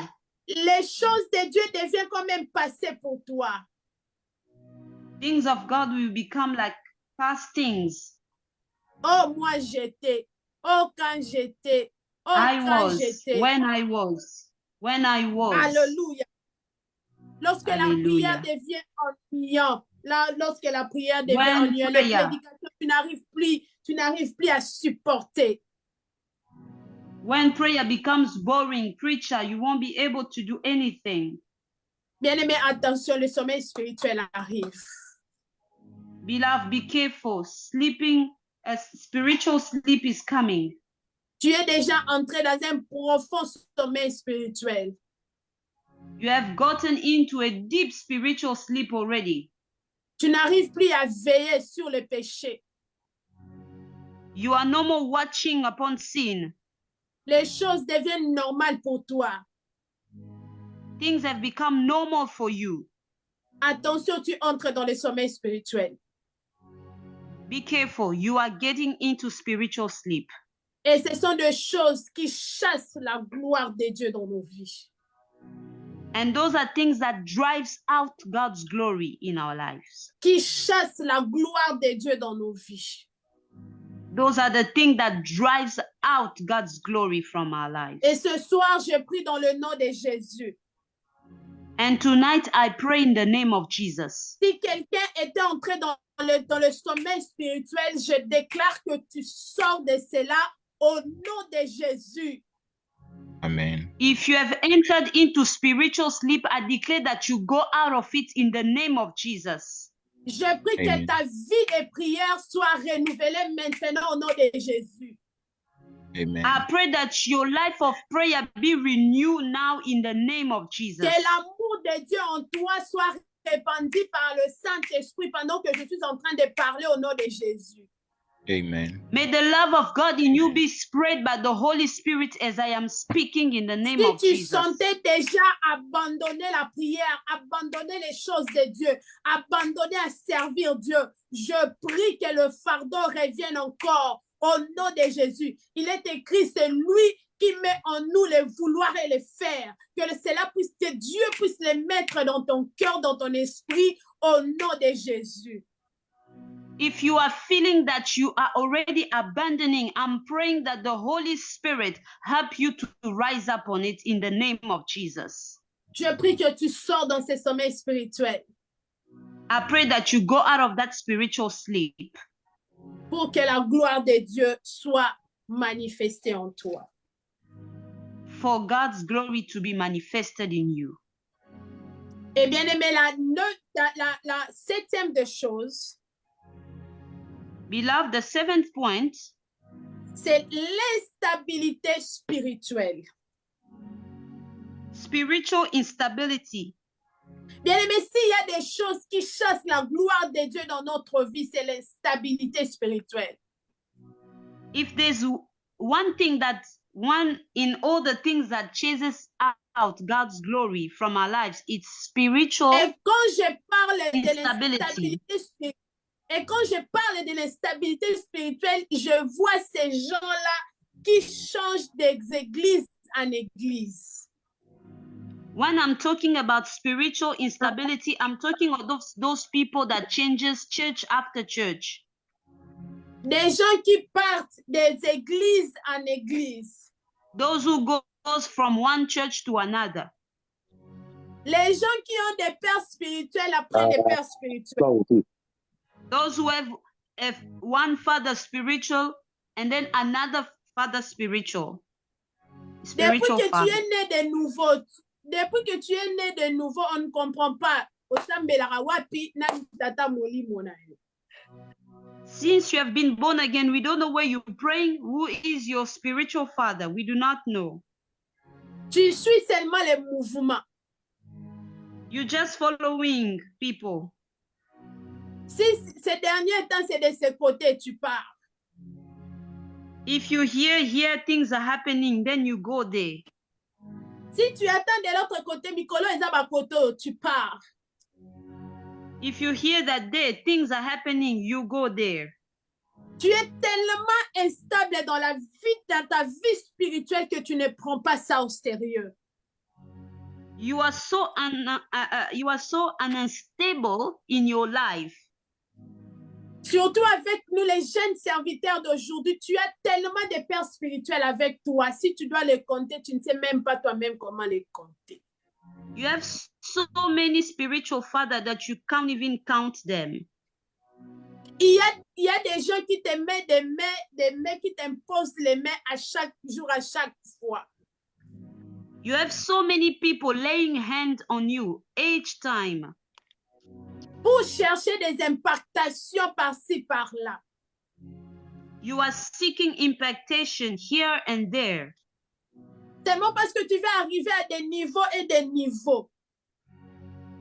Les choses de Dieu deviennent comme un passé pour toi. Things of God will become like past things. Oh, moi j'étais. Oh, quand j'étais. Oh, I quand was, j'étais. when I was. Alléluia. Lorsque Alléluia. la prière devient ennuyante, lorsque la prière devient When ennuyante, les prayer. prédications, tu n'arrives plus à supporter. When prayer becomes boring, preacher, you won't be able to do anything. Bien-aimé, attention, le sommeil spirituel arrive. Beloved, be careful. Spiritual sleep is coming. Tu es déjà entré dans un profond sommeil spirituel. You have gotten into a deep spiritual sleep already. Tu n'arrives plus à veiller sur le péché. You are no more watching upon sin. Les choses deviennent normales pour toi. Things have become normal for you. Attention, tu entres dans le sommeil spirituel. Be careful, you are getting into spiritual sleep. Et ce sont des choses qui chassent la gloire de Dieu dans nos vies. And those are things that drives out God's glory in our lives. Qui chassent la gloire de Dieu dans nos vies. Those are the things that drives out God's glory from our lives. Et ce soir, je prie dans le nom de Jésus. And tonight I pray in the name of Jesus. Si quelqu'un était entré dans le sommeil spirituel, je déclare que tu sors de cela au nom de Jésus. Amen. If you have entered into spiritual sleep, I declare that you go out of it in the name of Jesus. Je prie que Amen. ta vie de prière soit renouvelée maintenant au nom de Jésus. Amen. I pray that your life of prayer be renewed now in the name of Jesus. Que l'amour de Dieu en toi soit répandu par le Saint-Esprit pendant que je suis en train de parler au nom de Jésus. Amen. May the love of God in you be spread by the Holy Spirit as I am speaking in the name Si of tu Jesus. sentais déjà abandonner la prière, abandonner les choses de Dieu, abandonner à servir Dieu, je prie que le fardeau revienne encore au nom de Jésus. Il est écrit, c'est lui qui met en nous les vouloir et les faire. Que Dieu puisse les mettre dans ton cœur, dans ton esprit, au nom de Jésus. If you are feeling that you are already abandoning, I'm praying that the Holy Spirit help you to rise up on it in the name of Jesus. Je prie que tu sors dans ce sommeil spirituel I pray that you go out of that spiritual sleep pour que la gloire de Dieu soit manifestée en toi. for God's glory to be manifested in you. Et bien aimé, la septième des choses, Beloved, the seventh point c'est l'instabilité spirituelle. spiritual instability. Bien aimé, s'il y a des choses qui chassent la gloire de Dieu dans notre vie, c'est l'instabilité spirituelle. If there's one thing one in all the things that chases out God's glory from our lives, it's spiritual. Et quand je parle de Instability. l'instabilité spirituelle, et quand je parle de l'instabilité spirituelle, je vois ces gens-là qui changent d'église en église. When I'm talking about spiritual instability, I'm talking about those people that changes church after church. Des gens qui partent des églises en église. Those who goes from one church to another. Les gens qui ont des pères spirituels après des pères spirituels. Those who have one father spiritual and then another father spiritual. Depuis Spiritual que father. tu es né de nouveau, on ne comprend pas. Since you have been born again, we don't know where you're praying. Who is your spiritual father? We do not know. Tu suis seulement les mouvements. You're just following people. Si ces derniers temps, c'est de ce côté, tu pars. If you hear things are happening, then you go there. Si tu attends de l'autre côté, Mikolo et Zabakoto, tu pars. If you hear that there things are happening, you go there. Tu es tellement instable dans ta vie spirituelle que tu ne prends pas ça au sérieux. You are so unstable in your life. Surtout avec nous, les jeunes serviteurs d'aujourd'hui, tu as tellement de pères spirituels avec toi. Si tu dois les compter, tu ne sais même pas toi-même comment les compter. You have so many spiritual fathers that you can't even count them. Il y a des gens qui te mettent des mains qui t'imposent les mains à chaque jour, à chaque fois. You have so many people laying hands on you each time. Pour chercher des impactations par-ci, par-là. You are seeking impactation here and there. Seulement parce que tu veux arriver à des niveaux et des niveaux.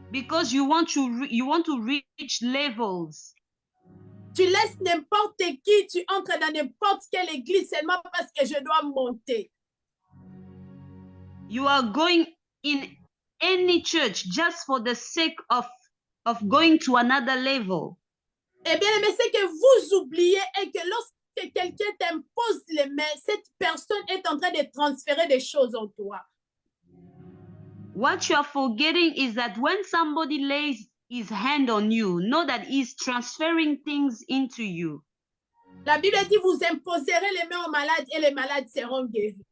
Because you want to reach levels. Tu laisses n'importe qui, tu entres dans n'importe quelle église seulement parce que je dois monter. You are going in any church just for the sake of going to another level. Eh bien, mais ce que vous oubliez est que lorsque quelqu'un t'impose les mains, cette personne est en train de transférer des choses en toi. What you are forgetting is that when somebody lays his hand on you, know that he's transferring things into you. La Bible dit, vous imposerez les mains aux malades et les malades seront guéris.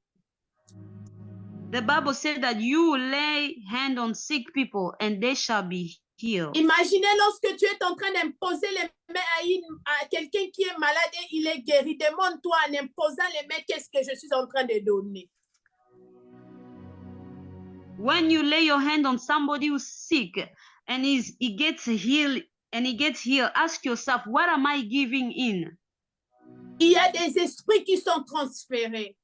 The Bible said that you will lay hand on sick people and they shall be healed. Imaginez lorsque tu es en train d'imposer les mains à quelqu'un qui est malade et il est guéri. Demande-toi en imposant les mains, qu'est-ce que je suis en train de donner? When you lay your hand on somebody who's sick and he gets healed, ask yourself, what am I giving in? Il y a des esprits qui sont transférés.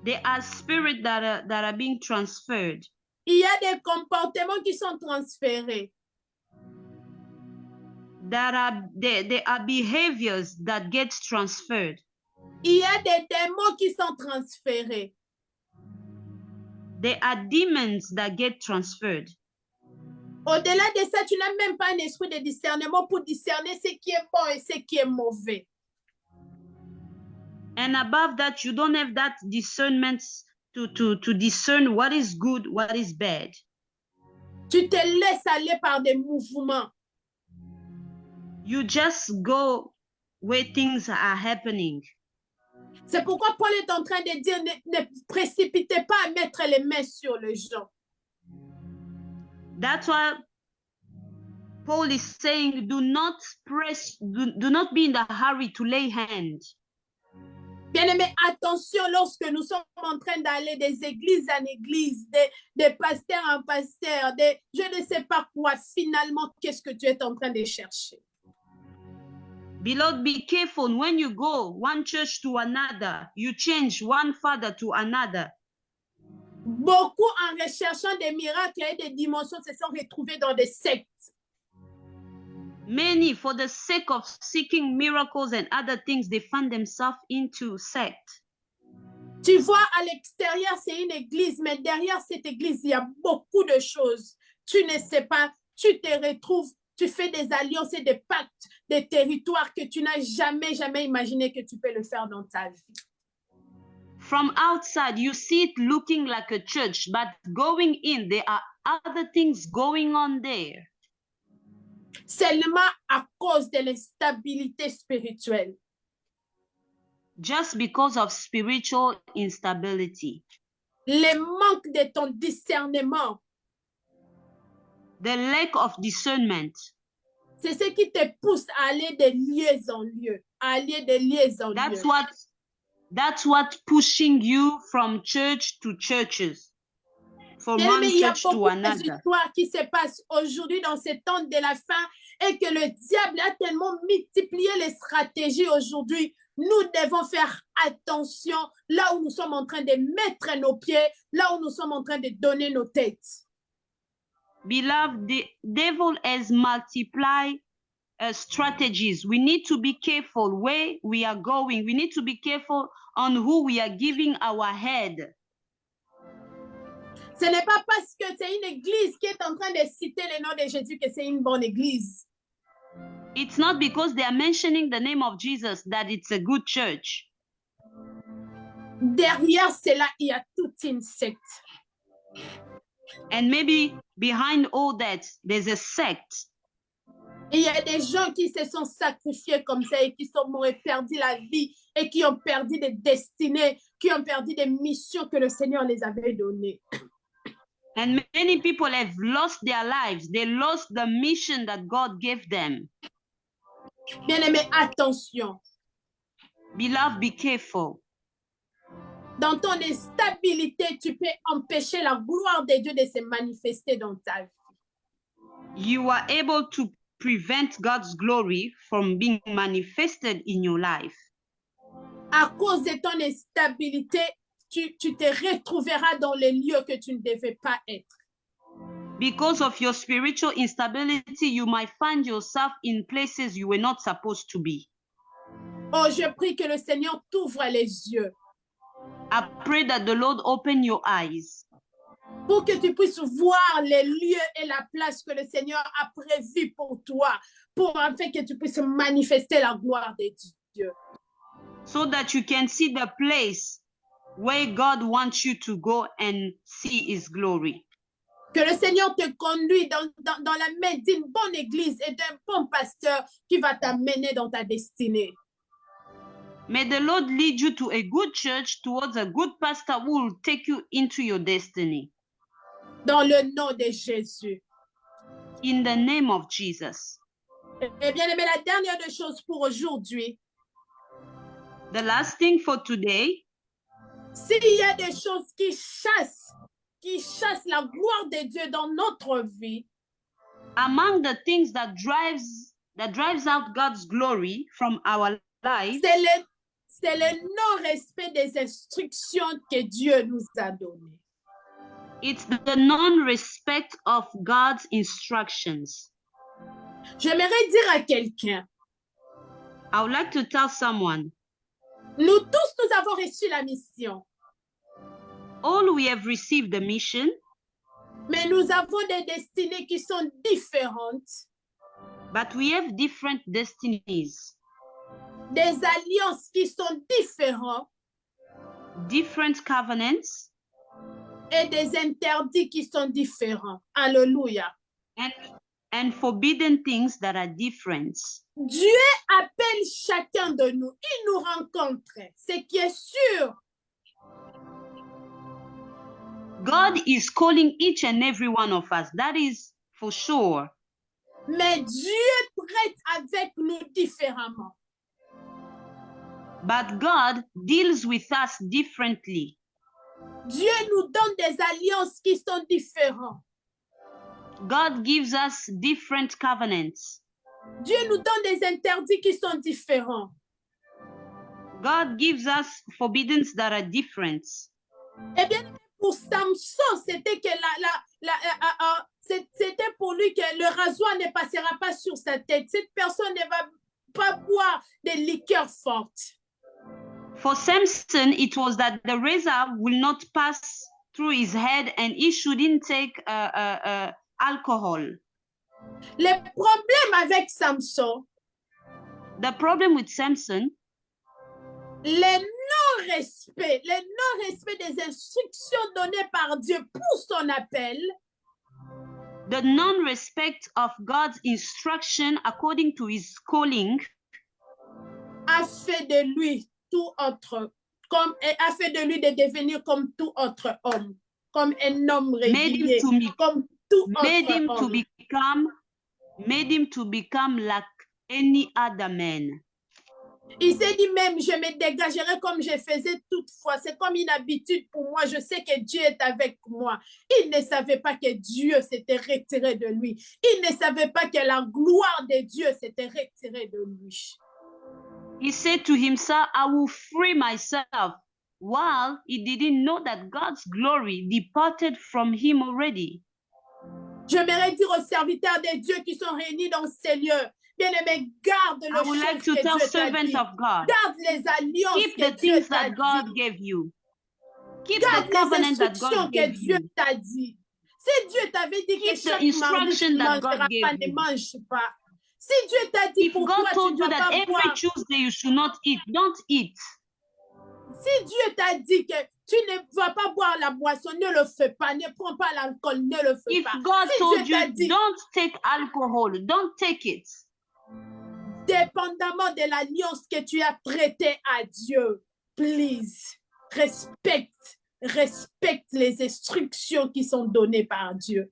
There are spirits that are being transferred. Il y a des comportements qui sont transférés. There are behaviors that get transferred. Il y a des démons qui sont transférés. There are demons that get transferred. Au-delà de ça, tu n'as même pas un esprit de discernement pour discerner ce qui est bon et ce qui est mauvais. And above that, you don't have that discernment to discern what is good, what is bad. Tu te laisses aller par des mouvements. You just go where things are happening. C'est pourquoi Paul est en train de dire, ne précipitez pas à mettre les mains sur les gens. That's why Paul is saying, do not be in the hurry to lay hands. Bien-aimés, attention lorsque nous sommes en train d'aller des églises en église, des pasteurs en pasteur, je ne sais pas quoi, finalement, qu'est-ce que tu es en train de chercher? Beloved, be careful when you go one church to another, you change one father to another. Beaucoup en recherchant des miracles et des dimensions se sont retrouvés dans des sectes. Many, for the sake of seeking miracles and other things, they find themselves into sect. Tu vois, à l'extérieur, c'est une église, mais derrière cette église, il y a beaucoup de choses. Tu ne sais pas, tu te retrouves, tu fais des alliances et des pactes, des territoires que tu n'as jamais imaginé que tu peux le faire dans ta vie. From outside, you see it looking like a church, but going in, there are other things going on there. Seulement à cause de l'instabilité spirituelle. Just because of spiritual instability. Le manque de ton discernement. The lack of discernment. C'est ce qui te pousse à aller de lieu en lieu. À aller de lieu en lieu. That's what pushing you from church to churches. From one church to another. Il y a beaucoup d'histoires qui se passent aujourd'hui dans ce temps de la fin et que le diable a tellement multiplié les stratégies aujourd'hui. Nous devons faire attention là où nous sommes en train de mettre nos pieds, là où nous sommes en train de donner nos têtes. Beloved, the devil has multiplied strategies. We need to be careful where we are going. We need to be careful on who we are giving our head. Ce n'est pas parce que c'est une église qui est en train de citer le nom de Jésus que c'est une bonne église. It's not because they are mentioning the name of Jesus that it's a good church. Derrière cela, il y a toute une secte. And maybe behind all that, there's a sect. Il y a des gens qui se sont sacrifiés comme ça et qui sont morts et perdu la vie et qui ont perdu des destinées, qui ont perdu des missions que le Seigneur les avait données. And many people have lost their lives. They lost the mission that God gave them. Bien-aimés, attention. Beloved, be careful. Dans ton instabilité, tu peux empêcher la gloire de Dieu de se manifester dans ta vie. You are able to prevent God's glory from being manifested in your life. À cause de ton instabilité, tu te retrouveras dans les lieux que tu ne devais pas être. Because of your spiritual instability, you might find yourself in places you were not supposed to be. Oh, je prie que le Seigneur t'ouvre les yeux. I pray that the Lord open your eyes pour que tu puisses voir les lieux et la place que le Seigneur a prévus pour toi, afin que tu puisses manifester la gloire de Dieu. So that you can see the place where God wants you to go and see His glory. Que le Seigneur te conduise dans la main d'une bonne église et d'un bon pasteur qui va t'amener dans ta destinée. May the Lord lead you to a good church, towards a good pastor who will take you into your destiny. Dans le nom de Jésus. In the name of Jesus. Et bien aimé, la dernière des choses pour aujourd'hui. The last thing for today. S'il y a des choses qui chassent la gloire de Dieu dans notre vie. Among the things that drives out God's glory from our lives. C'est le non-respect des instructions que Dieu nous a données. It's the non-respect of God's instructions. J'aimerais dire à quelqu'un. I would like to tell someone. Nous tous, nous avons reçu la mission. All we have received the mission. Mais nous avons des destinées qui sont différentes. But we have different destinies. Des alliances qui sont différentes. Different covenants. Et des interdits qui sont différents. Alléluia. And forbidden things that are different. Dieu appelle chacun de nous. Il nous rencontre. Ce qui est sûr. God is calling each and every one of us. That is for sure. Mais Dieu traite avec nous différemment. But God deals with us differently. Dieu nous donne des alliances qui sont différentes. God gives us different covenants. Dieu nous donne des interdits qui sont différents. God gives us forbiddens that are different. Eh bien, pour Samson, c'était que c'était pour lui que le rasoir ne passera pas sur sa tête. Cette personne ne va pas boire des liqueurs fortes. For Samson, it was that the razor will not pass through his head and he shouldn't take alcohol. Le problème avec Samson, the problem with Samson, le non-respect des instructions données par Dieu pour son appel, the non-respect of God's instruction according to his calling, a fait de lui de devenir comme tout autre homme, comme un homme régulier, comme tout autre homme. Made him to become like any other man. Il s'est dit même, je me dégagerai comme je faisais toutefois. C'est comme une habitude pour moi. Je sais que Dieu est avec moi. Il ne savait pas que Dieu s'était retiré de lui. Il ne savait pas que la gloire de Dieu s'était retirée de lui. He said to himself, I will free myself, while he didn't know that God's glory departed from him already. J'aimerais dire aux serviteurs de Dieu qui sont réunis dans ces lieux, bien-aimés, garde le choses like que Dieu t'a dit. Garde les alliances Keep que the Dieu things t'a that God dit. gave you. Keep Garde the covenant les that instructions God que gave Dieu you. t'a dit. Si Dieu t'avait dit que Keep the chaque mardi tu instruction ne that God mangeras gave pas, you. ne mange pas. Si Dieu t'a dit If pour God toi, tu told ne you vas that pas every boire. Tuesday you should not eat, don't eat. Si Dieu t'a dit que tu ne vas pas boire la boisson, ne le fais pas. Ne prends pas l'alcool, ne le fais If pas. God Si told Dieu t'a you, dit, don't take alcohol, don't take it. dépendamment de l'alliance que tu as prêtée à Dieu, please, respecte les instructions qui sont données par Dieu.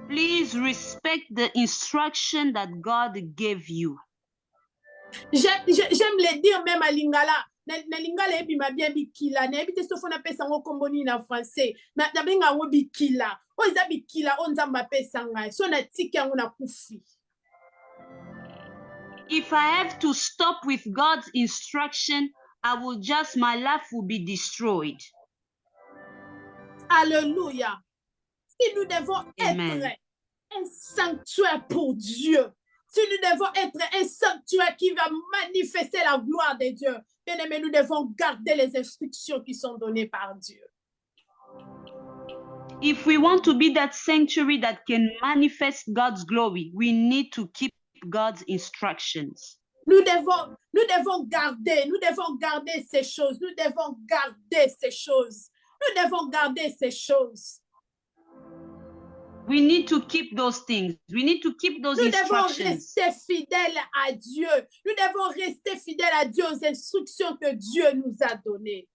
Please respect the instruction that God gave you. J'aime le dire même à Lingala, lingala ebima bien bikila na ebite sofona pesa ngo komboni na français na benga ngo bikila o eza bikila o nzamba pesa ngai so na tiki yango na kufi. If I have to stop with God's instruction, my life will be destroyed. Alléluia. Si nous devons Amen. être un sanctuaire pour Dieu, si nous devons être un sanctuaire qui va manifester la gloire de Dieu, bien aimé, nous devons garder les instructions qui sont données par Dieu. If we want to be that sanctuary that can manifest God's glory, we need to keep God's instructions. Nous devons garder ces choses. Nous devons garder ces choses. Nous devons garder ces choses. We need to keep those things. We need to keep those instructions. Nous devons rester fidèles à Dieu. Nous devons rester fidèles à Dieu, aux instructions que Dieu nous a données.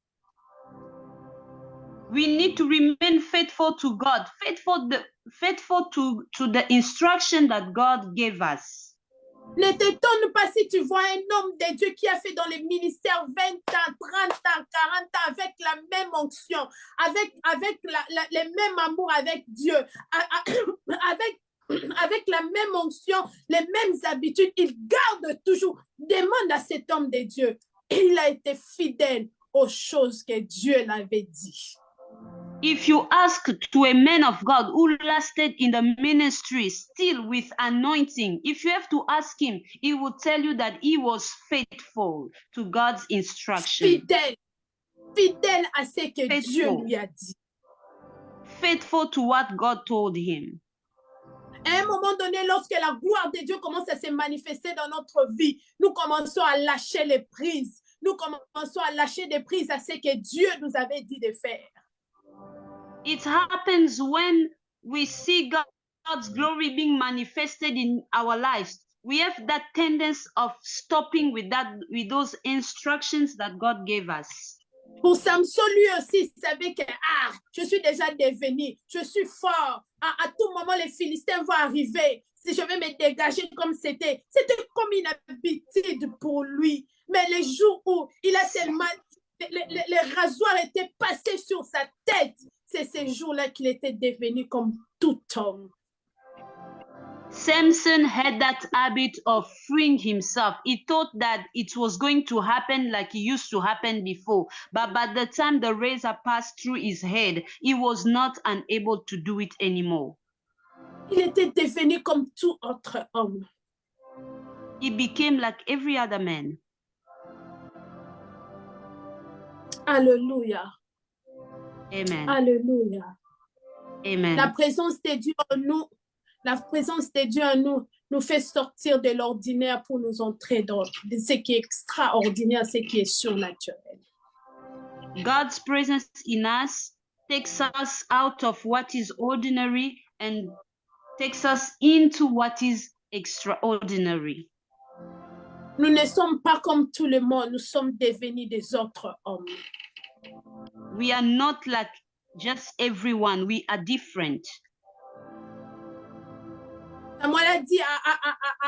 We need to remain faithful to God, faithful to the instruction that God gave us. Ne t'étonne pas si tu vois un homme de Dieu qui a fait dans le ministère 20 ans, 30 ans, 40 ans avec la même onction, avec le même amour avec Dieu, avec la même onction, les mêmes habitudes. Il garde toujours, demande à cet homme de Dieu. Il a été fidèle aux choses que Dieu l'avait dit. If you ask to a man of God who lasted in the ministry still with anointing, if you have to ask him, he will tell you that he was faithful to God's instruction. Fidèle à ce que Dieu lui a dit. Faithful to what God told him. À un moment donné, lorsque la gloire de Dieu commence à se manifester dans notre vie, nous commençons à lâcher les prises. Nous commençons à lâcher des prises à ce que Dieu nous avait dit de faire. It happens when we see God's glory being manifested in our lives. We have that tendency of stopping with those instructions that God gave us. Pour Samson, lui aussi, il savait que je suis déjà devenu, je suis fort. À tout moment, les Philistins vont arriver. Si je vais me dégager comme c'était comme une habitude pour lui. Mais les jours où il a seulement les rasoirs étaient passés sur sa tête, c'est ces jours-là qu'il était devenu comme tout homme. Samson had that habit of freeing himself. He thought that it was going to happen like it used to happen before. But by the time the razor passed through his head, he was not unable to do it anymore. Il était devenu comme tout autre homme. He became like every other man. Alléluia. Amen. Alléluia. Amen. La présence de Dieu en nous, nous fait sortir de l'ordinaire pour nous entrer dans ce qui est extraordinaire, ce qui est surnaturel. God's presence in us takes us out of what is ordinary and takes us into what is extraordinary. Nous ne sommes pas comme tout le monde, nous sommes devenus des autres hommes. We are not like just everyone, we are different. Samuel a dit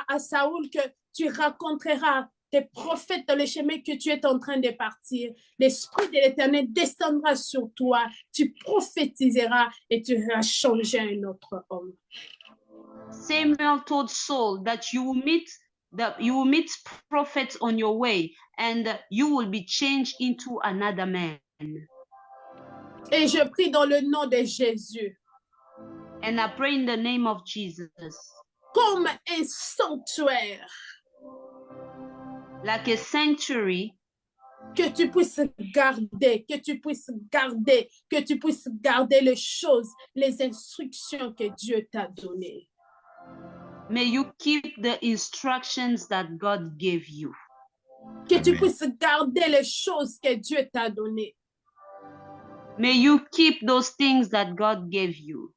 à Saoul que tu raconteras des prophètes dans le chemin que tu es en train de partir. L'Esprit de l'Éternel descendra sur toi, tu prophétiseras et tu vas changer un autre homme. Samuel told Saul that you will meet prophets on your way and you will be changed into another man. Et je prie dans le nom de Jésus. And I pray in the name of Jesus. Comme un sanctuaire. Like a sanctuary. Que tu puisses garder les choses, les instructions que Dieu t'a données. May you keep the instructions that God gave you. Que tu puisses garder les choses que Dieu t'a données. May you keep those things that God gave you.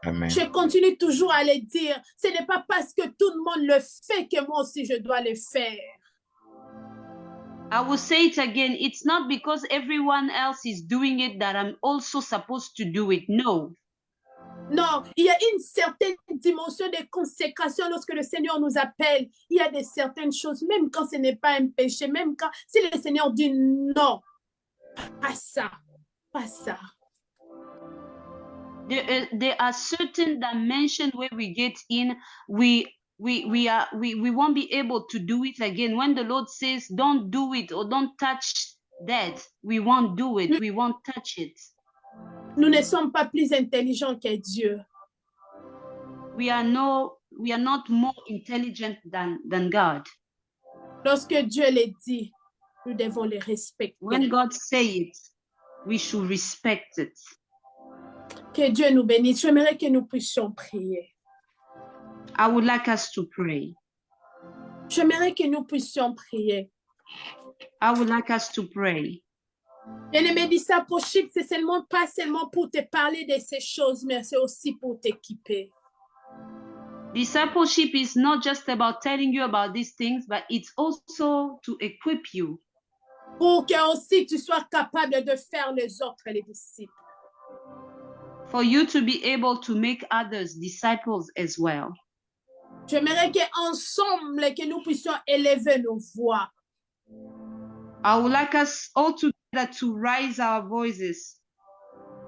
Amen. Je continue toujours à le dire. Ce n'est pas parce que tout le monde le fait que moi aussi je dois le faire. I will say it again. It's not because everyone else is doing it that I'm also supposed to do it. No. Non, il y a une certaine dimension de consécration lorsque le Seigneur nous appelle. Il y a des certaines choses, même quand ce n'est pas un péché, même quand si le Seigneur dit non, pas ça, pas ça. There are certain dimensions where we get in, we won't be able to do it again. When the Lord says, don't do it or don't touch that, we won't do it, we won't touch it. Nous ne sommes pas plus intelligents que Dieu. We are not more intelligent than God. Lorsque Dieu les dit, nous devons les respecter. When God says it, we should respect it. Que Dieu nous bénisse. J'aimerais que nous puissions prier. I would like us to pray. J'aimerais que nous puissions prier. I would like us to pray. Bien-aimé, discipleship, c'est pas seulement pour te parler de ces choses, mais c'est aussi pour t'équiper. Discipleship is not just about telling you about these things, but it's also to equip you. Pour que aussi tu sois capable de faire les autres les disciples. For you to be able to make others disciples as well. J'aimerais qu'ensemble, que nous puissions élever nos voix. I would like us all together to raise our voices.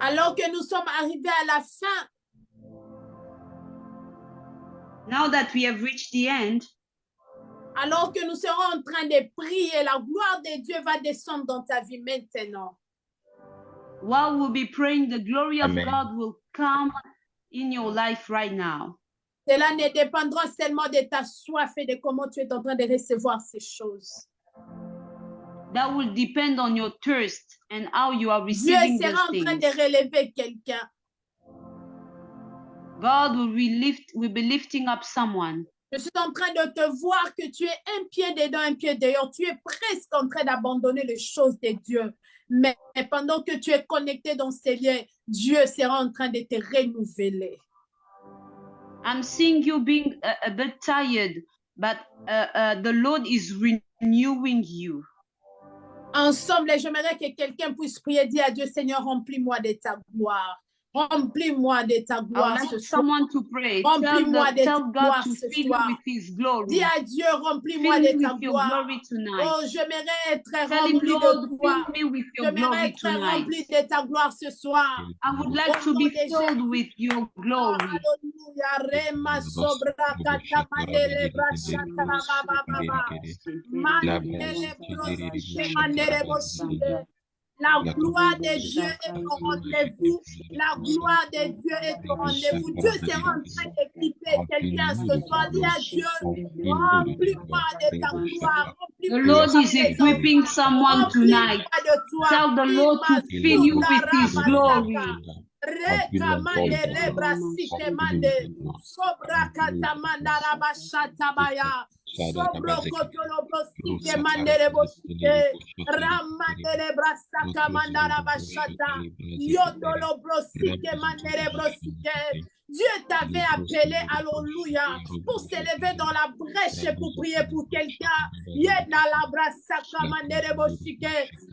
Alors que nous sommes arrivés à la fin. Now that we have reached the end. Alors que nous serons en train de prier, la gloire de Dieu va descendre dans ta vie maintenant. While we'll be praying, the glory Amen. of God will come in your life right now. Cela ne dépendra seulement de ta soif et de comment tu es en train de recevoir ces choses. That will depend on your thirst and how you are Dieu receiving sera those en train things. de relever quelqu'un. God will be lifting up someone. Je suis en train de te voir que tu es un pied dedans, un pied dehors. Tu es presque en train d'abandonner les choses de Dieu. Mais pendant que tu es connecté dans ces liens, Dieu sera en train de te renouveler. I'm seeing you being a bit tired, but the Lord is renewing you. Ensemble, j'aimerais que quelqu'un puisse prier, dire à Dieu, Seigneur, remplis-moi de ta gloire. Remplis-moi de ta I would gloire like ce soir. someone to pray. Remplis-moi de ta Tell God gloire to ce fill soir. you with His glory. Dis à Dieu, remplis-moi Fill me de ta with your gloire. glory tonight. Oh, j'aimerais être Tell Him, rempli Lord, de toi. fill me with your J'aimerais glory être tonight. rempli de ta gloire ce soir. I would like to be filled with your glory. Alléluia. Rema sobra kata mandere brashata baba baba. Mandere brosite mandere bosite. La gloire de Dieu est au rendez-vous. La gloire de Dieu est au rendez-vous. Dieu sera en train d'équiper quelqu'un ce soir. Dis à Dieu, remplis-moi de ta gloire. The Lord is equipping someone tonight. Tell the Lord to fill you with His glory. Rekamande brasite mande. Sobra katamanda rabashatabaya. Sobro kotolo brosite mandere bosite. Ramandere brasaka mandara bashata. Yodolo brosite mandere brosite. Dieu t'avait appelé, alléluia, pour s'élever dans la brèche et pour prier pour quelqu'un.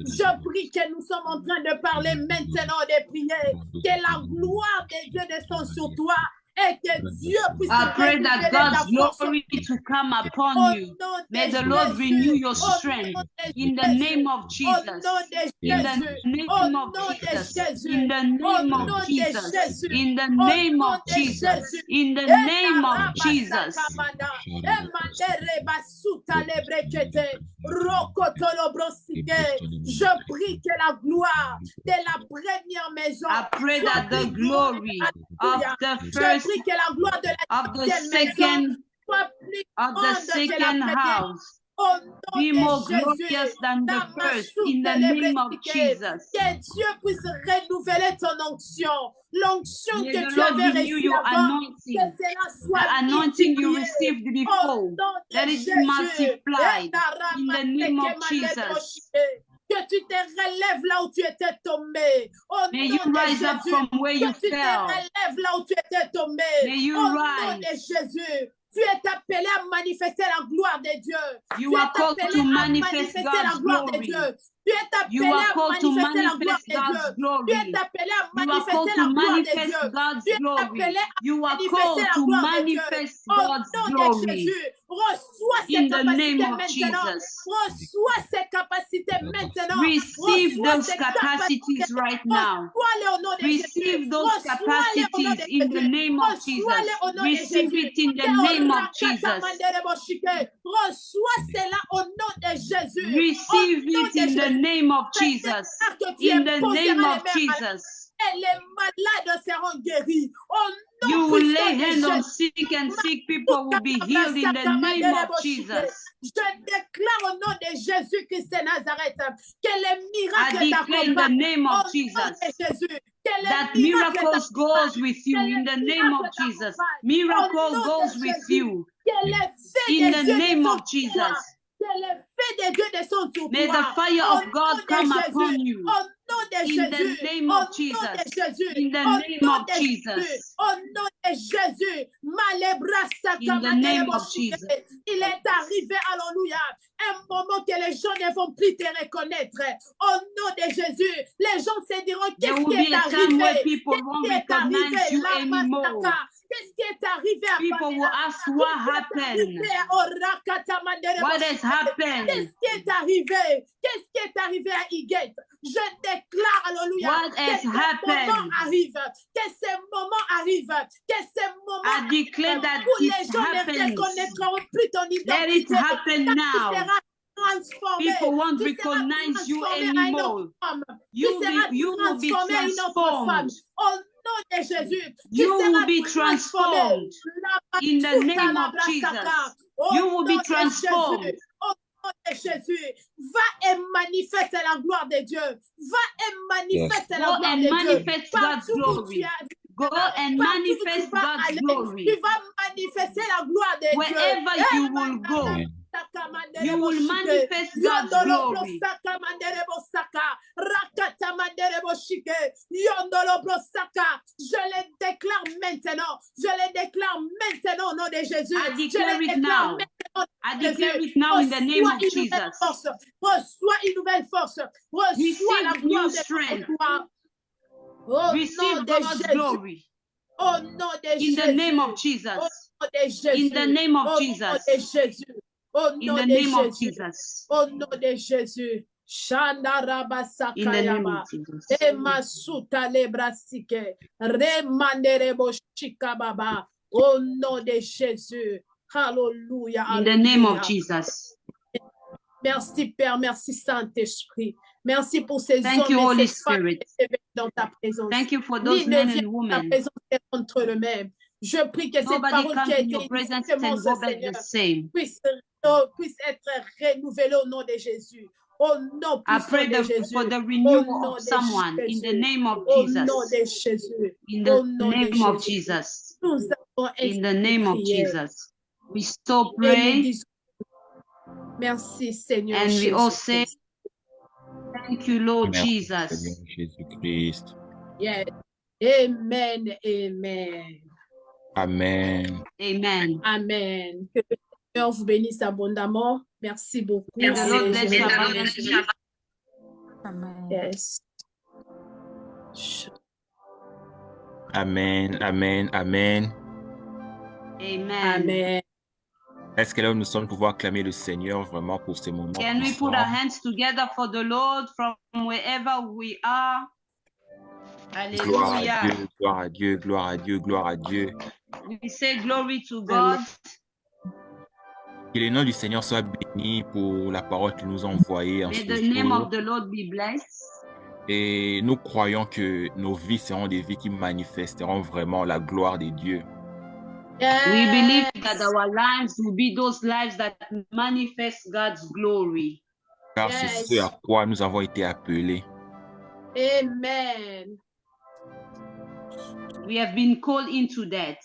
Je prie que nous sommes en train de parler maintenant de prier, que la gloire de Dieu descende sur toi et que Dieu puisse I pray that God's glory to come upon you. May the Lord renew your strength in the name of Jesus. In the name of Jesus. In the name of Jesus. In the name of Jesus. In the name of Jesus. Je prie que la gloire de la première maison, I pray that the glory of the first, que la gloire de la of the second, of the second house be more glorious than the first, in the name of Jesus. Que Dieu puisse renouveler ton onction, l'onction May que the tu Lord avais renew reçue your avant, que anointing. cela The soit anointing you multiplié. received Au before, nom de let it be Jésus. multiplied in the name of Jesus. Que tu te relèves là où tu étais tombé. Au May nom you de rise up Jésus. from where you Que tu te fell. relèves là où tu étais tombé. May you Au nom rise. de Jésus. Tu es appelé à manifester la gloire de Dieu. You are called to manifest la God's gloire de glory. Dieu. Tu es appelé You are à called to manifester la gloire manifest de Dieu. God's Tu glory. es appelé à You are called manifester to la gloire de manifest Dieu. God's Tu es glory. appelé à You are manifester called la to gloire de Dieu. manifest Au God's nom de glory. Jésus, reçois ces In the capacités name of maintenant. Jesus. Reçois ces capacités maintenant. Receive Reçois those ces capacities right now. Reçois-les au nom de Jésus. Receive those Reçois-les au nom de capacities in the Jésus. name of Jesus. Reçois-les au nom de Receive Jésus. it in the name of Jesus. Reçois cela au nom de Jésus. Receive Au nom it de in the Jésus. name of Jesus. In the name of Jesus. Et les malades seront guéris. Au nom You will puissant lay de hands on Jésus. sick and sick people will be healed in the name of Jesus. Je déclare au nom de Jésus-Christ de Nazareth que les I miracles declare in the t'accompagnent. name Au of nom Jesus de Jésus. Que les that miracles miracles goes with you in the name of Jesus. Miracle goes with you Que les faits in de the Dieu name descendent of sur toi. Jesus. Que les faits de Dieu descendent sur May the toi. fire Au of God nom de come Jésus. upon you Au nom de in Jésus. the name Au of nom de Jesus. Jésus. In the Au name nom of de Jésus. Jesus. Au nom de Jésus. In the name of Jesus. Il est arrivé, alléluia, un moment que les gens ne vont plus te reconnaître. Au nom de Jésus, les gens se diront There qu'est-ce will qui be est a time where arrivé? people Qu'est-ce won't qui est arrivé? recognize you La anymore. massacre. Qu'est-ce qui est arrivé à People will Pamela? ask what happened. What has happened? Qu'est-ce qui est arrivé? Qu'est-ce qui est arrivé à Higuette? Je déclare, alléluia, What que has ce happened? moment arrive, que ce moment arrive, que ce moment I declare that où les it gens ne happens. reconnaîtront plus ton Let it identité. happen Tu now. seras transformé. People won't Tu seras recognize you transformé en une anymore. autre femme. You Tu seras will be transformé en une autre femme. transformed. Au nom de Jésus, tu You will seras be transformé. transformed in the name of Jesus. You will be transformed. Au nom de Jésus, va et manifeste la gloire de Dieu. Va et manifeste la Go gloire and de Dieu. manifest God's Partout où glory. tu as- Go and partout où manifest tu vas God's aller, glory. tu vas manifester la gloire de Dieu. Wherever you will go, you will manifest God's glory. Je le déclare maintenant. Je le déclare maintenant au nom de Jésus. I declare it now. I declare it now in the name of Jesus. Reçois une nouvelle force. Reçois la Receive gloire new de strength. toi. Au nom Receive de God's Jésus. glory Au nom de in the Jésus. name of Au Jesus. nom de Jésus. In the name of Au nom Jesus. de Jésus. Au In nom the de name of Jésus. Jesus. Au nom de Jésus. Shanda In the name Sakayaba. of Jesus. Emasuta lebrasike. Remanderebo shikababa. Au nom de Jésus. Alléluia. In the name of Alléluia. Jesus. Merci Père, merci Saint-Esprit. Merci pour ces Thank you, hommes Holy et ces femmes Spirit. qui étaient dans ta présence. Thank you for Ni those ne men viennent and dans ta women. présence être contre le même. Je prie que cette Nobody parole comes qui a in été your ici, presence vraiment, and ce go back Seigneur, the same. puisse être renouvelée au nom de Jésus. Au nom I puissant pray de Jésus. for the Au renewal nom of de someone in the Jésus. name of Au Jesus. nom de Jésus. In Au the nom de name of Jésus. Jesus. Nous avons In the name of prié. Jesus. We still Et nous pray disons merci Seigneur and we all say, Jésus-Christ. thank you, Lord Merci, Seigneur Jesus. Jésus-Christ. Yes. Amen. Amen. Amen. Amen. Amen. Que le Seigneur vous bénisse abondamment. Merci beaucoup. May the Lord bless you Et- abundantly. Amen. Yes. Amen. Amen. Amen. Amen. Amen. Est-ce que là, nous sommes pouvoir acclamer le Seigneur vraiment pour ces moments Can we put our puissants? hands together for the Lord from wherever we are? Gloire à Hallelujah. Dieu, gloire à Dieu, gloire à Dieu, gloire à Dieu. We say glory to God. Que le nom du Seigneur soit béni pour la parole qu'il nous a envoyée en May ce the name jour. of the Lord be blessed. Et nous croyons que nos vies seront des vies qui manifesteront vraiment la gloire de Dieu. We believe Yes. that our lives will be those lives that manifest God's glory. Car c'est Yes. ce à quoi nous avons été appelés. Amen. We have been called into that.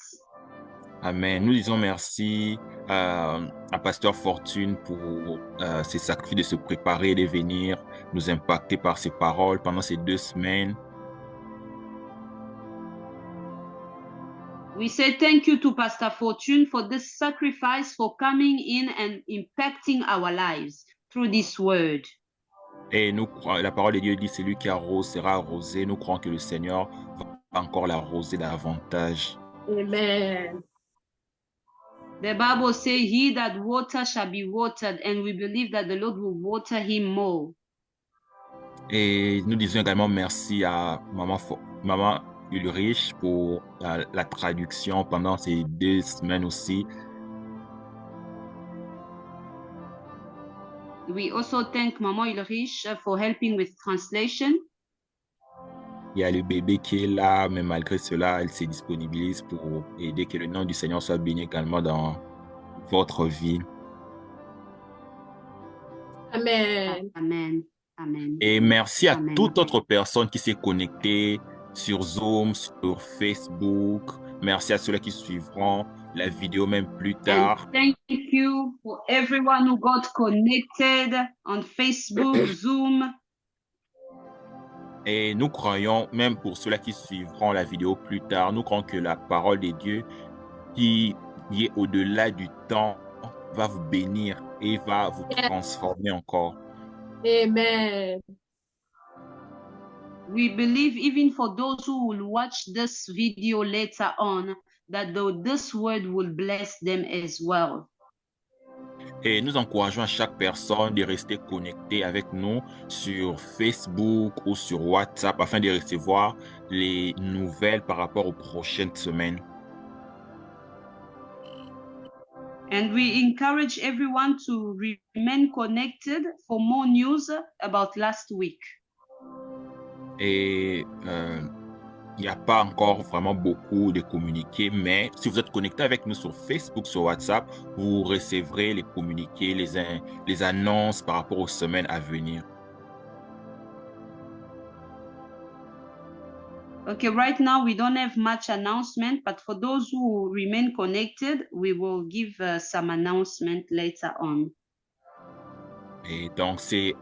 Amen. Nous disons merci à Pasteur Fortune pour ses sacrifices de se préparer et de venir nous impacter par ses paroles pendant ces 2 semaines. We say thank you to Pastor Fortune for this sacrifice, for coming in and impacting our lives through this word. Et nous, la parole de Dieu dit, celui qui arrose sera arrosé. Nous croyons que le Seigneur va encore l'arroser davantage. Amen. The Bible says, he that water shall be watered, and we believe that the Lord will water him more. Et nous disons également merci à Maman Ulrich pour la traduction pendant ces 2 semaines aussi. We also thank Maman Ulrich for helping with translation. Il y a le bébé qui est là, mais malgré cela, elle se disponibilise pour aider, que le nom du Seigneur soit béni également dans votre vie. Amen. Amen. Amen. Et merci à Amen. toute autre personne qui s'est connectée sur Zoom, sur Facebook. Merci à ceux-là qui suivront la vidéo même plus tard. And thank you for everyone who got connected on Facebook, Zoom. Et nous croyons, même pour ceux-là qui suivront la vidéo plus tard, nous croyons que la parole de Dieu qui est au-delà du temps va vous bénir et va vous transformer encore. Amen. We believe even for those who will watch this video later on, that this word will bless them as well. Et nous encourageons à chaque personne de rester connecté avec nous sur Facebook ou sur WhatsApp afin de recevoir les nouvelles par rapport aux prochaines semaines. And we encourage everyone to remain connected for more news about last week. Et il n'y a pas encore vraiment beaucoup de communiqués, mais si vous êtes connecté avec nous sur Facebook, sur WhatsApp, vous recevrez les communiqués, les annonces par rapport aux semaines à venir. Okay, right now we don't have much announcement, but for those who remain connected, we will give some announcement later on. Et donc, c'est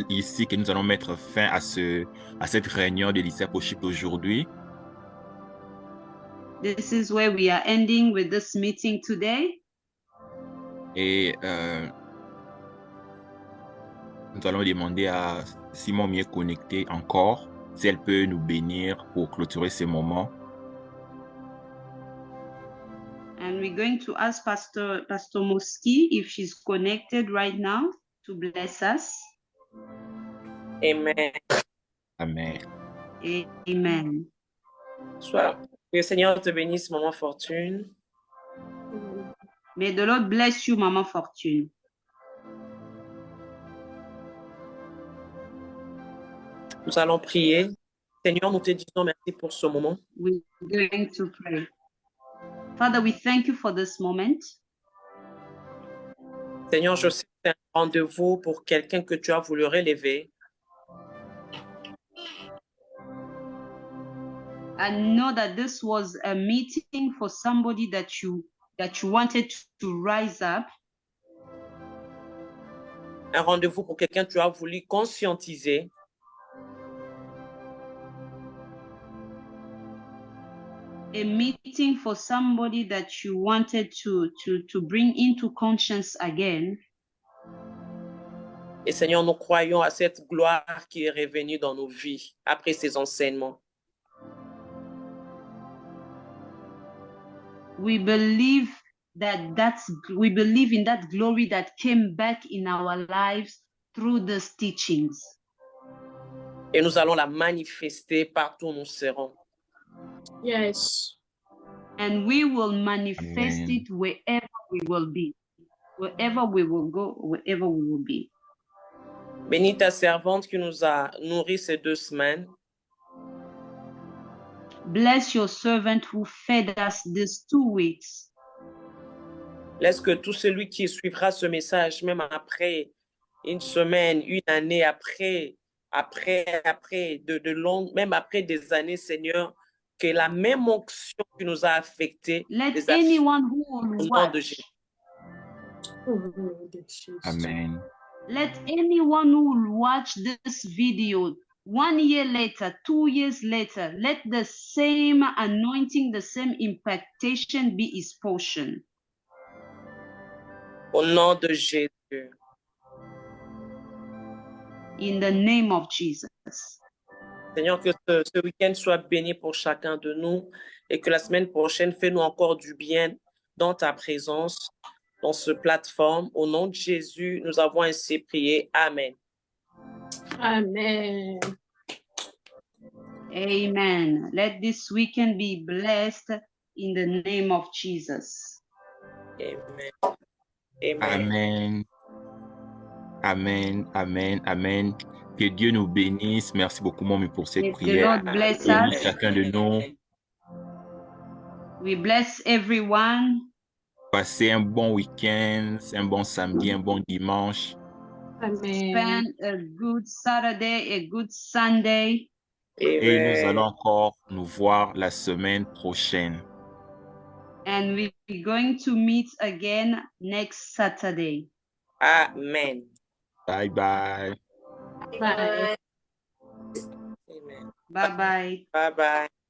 ici que nous allons mettre fin à cette réunion de Discipleship aujourd'hui. This is where we are ending with this meeting today. Et nous allons demander à Simon Mieux connecté encore, si elle peut nous bénir pour clôturer ce moment. And we're going to ask Pastor Moski if she's connected right now to bless us. Amen. Amen. Amen. Soit que le Seigneur te bénisse, Maman Fortune. May the Lord bless you, Maman Fortune. Nous allons prier. Seigneur, nous te disons merci pour ce moment. We're going to pray. Father, we thank you for this moment. Seigneur, je sais que c'est un rendez-vous pour quelqu'un que tu as voulu relever. I know that this was a meeting for somebody that you wanted to rise up. Un rendez-vous pour quelqu'un que tu as voulu conscientiser. A meeting for somebody that you wanted to bring into conscience again. Et Seigneur, nous croyons à cette gloire qui est revenue dans nos vies après ces enseignements. We believe we believe in that glory that came back in our lives through these teachings. Et nous allons la manifester partout où nous serons. Yes. And we will manifest Amen. it wherever we will be, wherever we will go, wherever we will be. Bénis ta servante qui nous a nourris ces 2 semaines. Bless your servant who fed us these 2 weeks. Laisse que tout celui qui suivra ce message, même après une semaine, une année, après même après des années, Seigneur, que la même onction qui nous a affectés, Let anyone who will au nom de watch, Jésus. Amen. let anyone who will watch this video 1 year later, 2 years later, let the same anointing, the same impactation be his portion. Au nom de Jésus. In the name of Jesus. Seigneur, que ce week-end soit béni pour chacun de nous et que la semaine prochaine, fais-nous encore du bien dans ta présence, dans ce plateforme. Au nom de Jésus, nous avons ainsi prié. Amen. Amen. Amen. Let this weekend be blessed in the name of Jesus. Amen. Amen. Amen. Amen, amen, amen. Que Dieu nous bénisse. Merci beaucoup, Mommy, pour cette May the prière. Lord bless Bénis us. chacun de nous. We bless everyone. Passez un bon week-end, un bon samedi, un bon dimanche. Amen. Spend a good Saturday, a good Sunday. Et nous Amen. allons encore nous voir la semaine prochaine. And we're going to meet again next Saturday. Amen. Bye bye. Bye. Amen. Bye-bye. Bye bye.